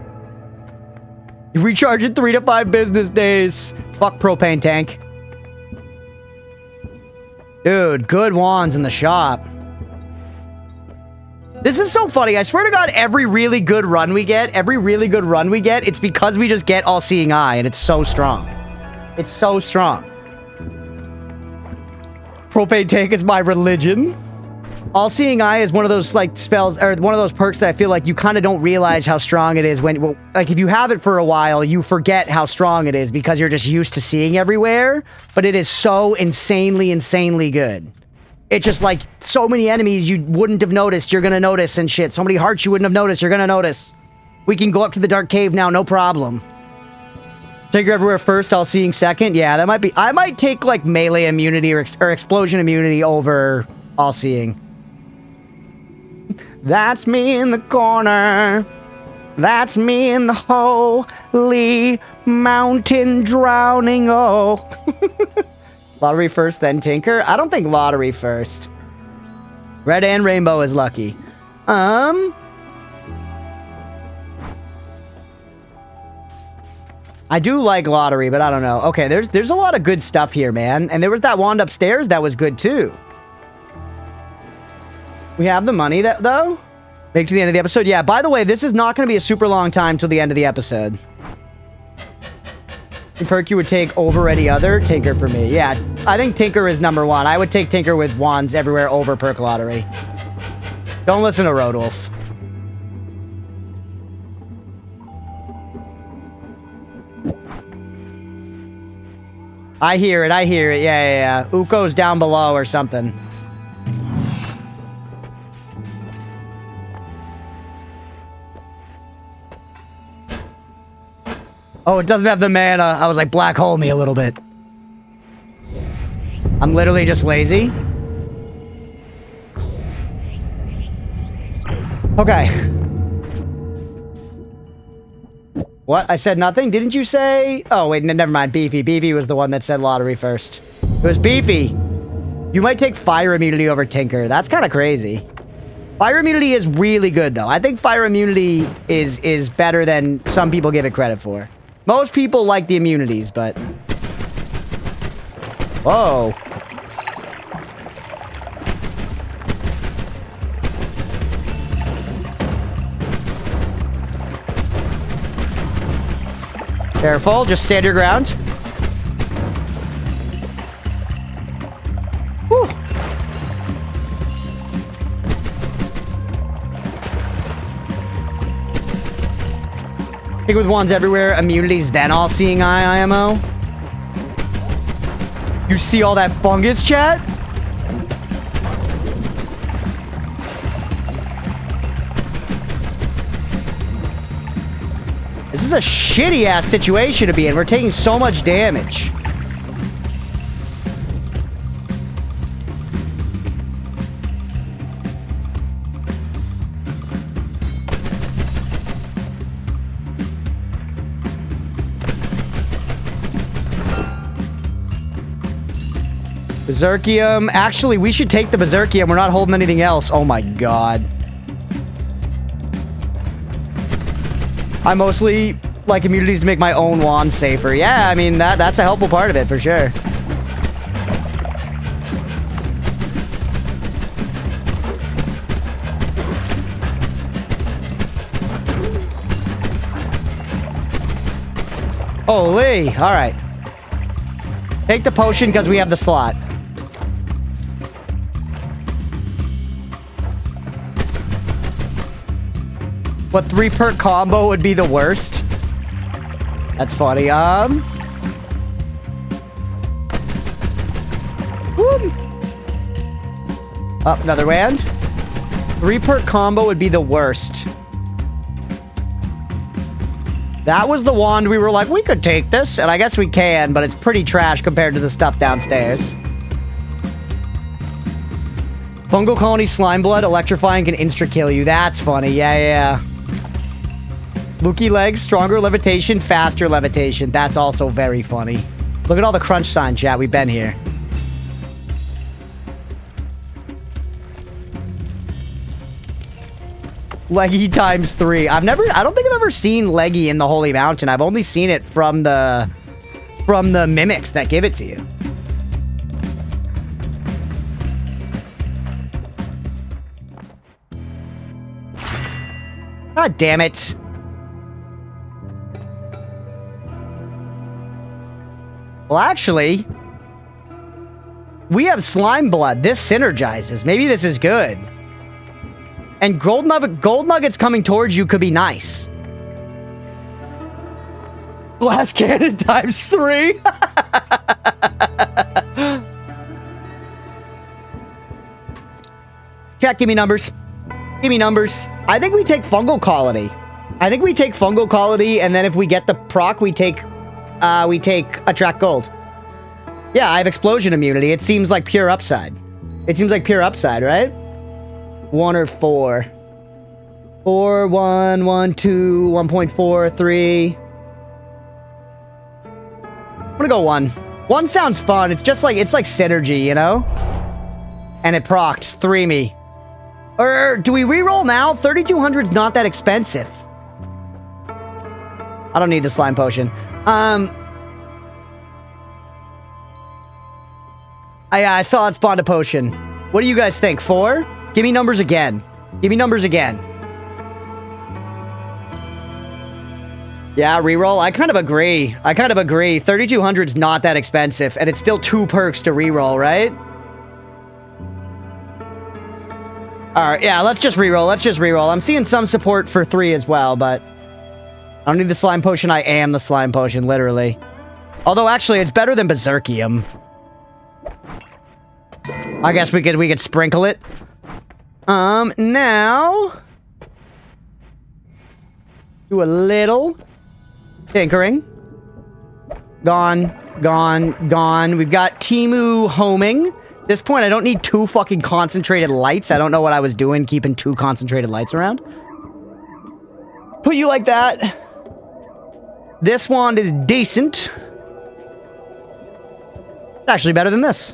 Speaker 1: You recharge in 3 to 5 business days. Fuck propane tank. Dude, good wands in the shop. This is so funny. I swear to God, every really good run we get, it's because we just get All-Seeing Eye, and it's so strong. It's so strong. Propane tank is my religion. All-Seeing Eye is one of those, like, spells, or one of those perks that I feel like you kind of don't realize how strong it is when, well, like, if you have it for a while, you forget how strong it is because you're just used to seeing everywhere, but it is so insanely good. It's just, like, so many enemies you wouldn't have noticed, you're gonna notice and shit. So many hearts you wouldn't have noticed, you're gonna notice. We can go up to the Dark Cave now, no problem. Tinker everywhere first, All-Seeing second. Yeah, that might be... I might take, like, melee immunity or explosion immunity over All-Seeing. That's me in the corner. That's me in the holy mountain drowning. Oh. Lottery first, then Tinker? I don't think lottery first. Red and rainbow is lucky. I do like lottery, but I don't know. Okay, there's a lot of good stuff here, man. And there was that wand upstairs that was good too. We have the money, though? Make it to the end of the episode? Yeah, by the way, this is not going to be a super long time till the end of the episode. Perk you would take over any other? Tinker for me. Yeah, I think Tinker is number one. I would take Tinker with wands everywhere over perk lottery. Don't listen to Rodolph. I hear it. Yeah. Uko's down below or something. Oh, it doesn't have the mana. I was like, black hole me a little bit. I'm literally just lazy. Okay. What? I said nothing? Didn't you say? Oh, wait, never mind. Beefy. Beefy was the one that said lottery first. It was Beefy. You might take fire immunity over Tinker. That's kind of crazy. Fire immunity is really good, though. I think fire immunity is better than some people give it credit for. Most people like the immunities, but... Whoa. Careful, just stand your ground. Whew. Pick with wands everywhere, immunities, then All-Seeing Eye IMO. You see all that fungus, chat? This is a shitty-ass situation to be in. We're taking so much damage. Berserkium. Actually, we should take the Berserkium. We're not holding anything else. Oh my god. I mostly like immunities to make my own wand safer. Yeah, I mean, that's a helpful part of it, for sure. Holy. All right. Take the potion because we have the slot. What 3-perk combo would be the worst? That's funny. Boom. Up, another wand. 3-perk combo would be the worst. That was the wand we were like, we could take this, and I guess we can, but it's pretty trash compared to the stuff downstairs. Fungal Colony Slime Blood, electrifying can insta-kill you. That's funny. Yeah. Lukey Legs, stronger levitation, faster levitation. That's also very funny. Look at all the crunch signs, chat. We've been here. Leggy times 3. I don't think I've ever seen Leggy in the Holy Mountain. I've only seen it from the mimics that give it to you. God damn it. Well, actually, we have slime blood. This synergizes. Maybe this is good. And gold nuggets coming towards you could be nice. Glass cannon times 3. Chat, give me numbers. Give me numbers. I think we take fungal colony. And then if we get the proc, we take attract gold. Yeah, I have explosion immunity. It seems like pure upside. Right? 1 or 4. 4, 1, 1, 2, 1.4, 3. I'm gonna go 1. 1 sounds fun. It's like synergy, you know? And it procced 3 me. Or do we reroll now? 3200's not that expensive. I don't need the slime potion. I saw it spawned a potion. What do you guys think? 4? Give me numbers again. Yeah, reroll. I kind of agree. 3200's not that expensive, and it's still 2 perks to reroll, right? Alright, yeah, let's just reroll. I'm seeing some support for 3 as well, but I don't need the slime potion. I am the slime potion, literally. Although, actually, it's better than Berserkium. I guess we could sprinkle it. Now... do a little tinkering. Gone. We've got Timu homing. At this point, I don't need 2 fucking concentrated lights. I don't know what I was doing keeping 2 concentrated lights around. Put you like that. This wand is decent. It's actually better than this.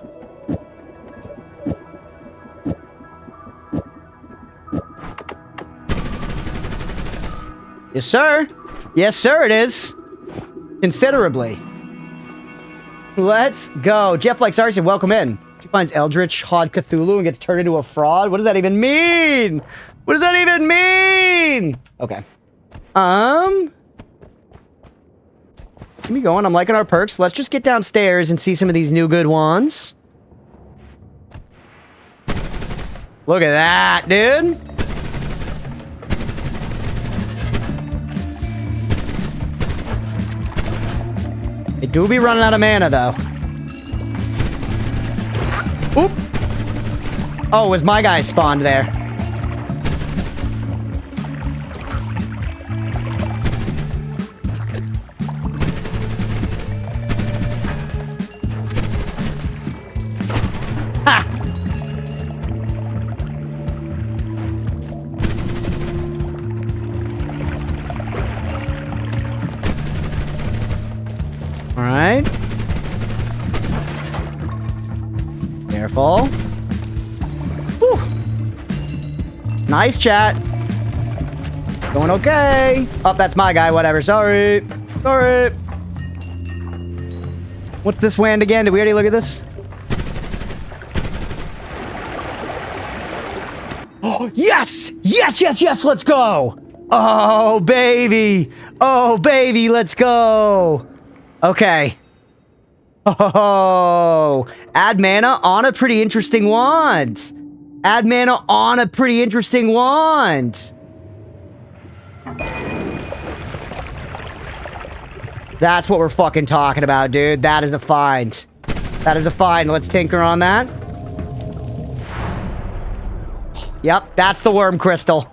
Speaker 1: Yes, sir. Yes, sir, it is. Considerably. Let's go. Jeff likes Arson. Welcome in. She finds Eldritch Hod Cthulhu and gets turned into a fraud. What does that even mean? Okay. Keep me going. I'm liking our perks. Let's just get downstairs and see some of these new good ones. Look at that, dude. They do be running out of mana, though. Oop! Oh, it was my guy spawned there. Ha! All right. Careful. Whew. Nice chat. Going okay. Oh, that's my guy. Whatever. Sorry. What's this wand again? Did we already look at this? Oh, yes! Yes! Let's go! Oh, baby! Let's go! Okay. Oh, add mana on a pretty interesting wand. That's what we're fucking talking about, dude. That is a find. Let's tinker on that. Yep, that's the worm crystal.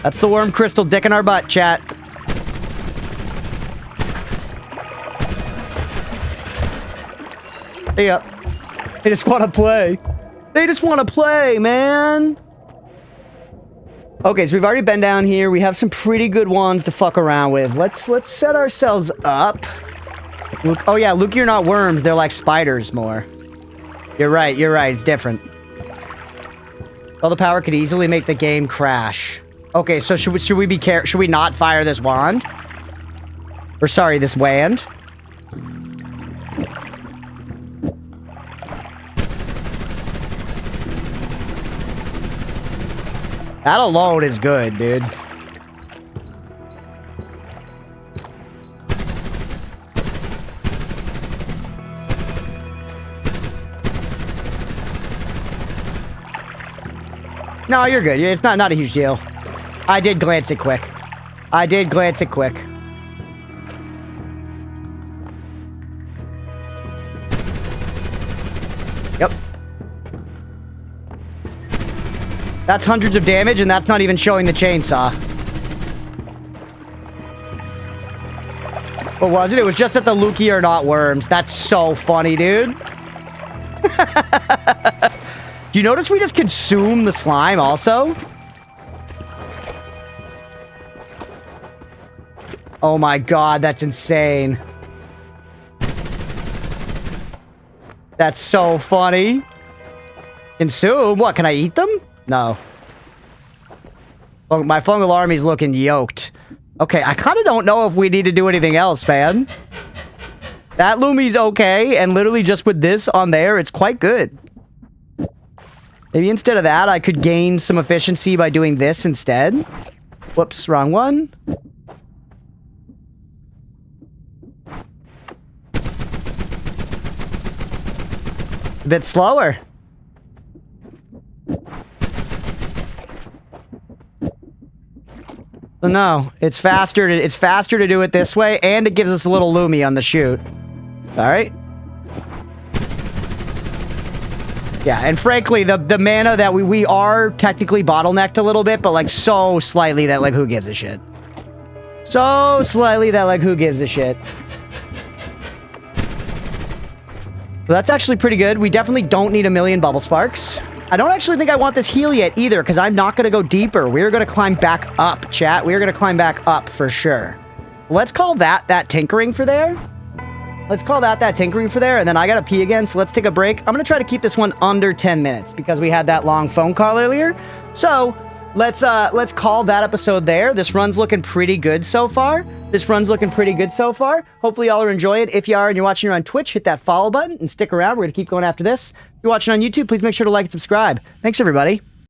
Speaker 1: That's the worm crystal dick in our butt, chat. Yep. They just want to play. They just want to play, man. Okay, so we've already been down here. We have some pretty good ones to fuck around with. Let's set ourselves up. Luke, oh yeah, Luke, you're not worms. They're like spiders more. You're right. It's different. All the power could easily make the game crash. Okay, so should we not fire this wand? Or sorry, this wand? That alone is good, dude. No, you're good. It's not a huge deal. I did glance it quick. Yep. That's hundreds of damage, and that's not even showing the chainsaw. What was it? It was just that the Lukey are not worms. That's so funny, dude. Do you notice we just consume the slime also? Oh my god, that's insane. That's so funny. Consume? What, can I eat them? No. Oh, my fungal army's looking yoked. Okay, I kind of don't know if we need to do anything else, man. That Lumi's okay, and literally just with this on there, it's quite good. Maybe instead of that, I could gain some efficiency by doing this instead. Whoops, wrong one. A bit slower. So no, it's faster to do it this way, and it gives us a little Lumi on the chute. All right. Yeah, and frankly, the mana that we are technically bottlenecked a little bit, but like so slightly that like who gives a shit? So slightly that like who gives a shit? So that's actually pretty good. We definitely don't need a million bubble sparks. I don't actually think I want this heal yet either, because I'm not going to go deeper. We're going to climb back up, chat. We're going to climb back up for sure. Let's call that tinkering for there. Let's call that tinkering for there, and then I gotta pee again, so let's take a break. I'm gonna try to keep this one under 10 minutes, because we had that long phone call earlier. So, let's call that episode there. This run's looking pretty good so far. Hopefully y'all are enjoying it. If you are and you're watching here on Twitch, hit that follow button and stick around. We're gonna keep going after this. If you're watching on YouTube, please make sure to like and subscribe. Thanks, everybody.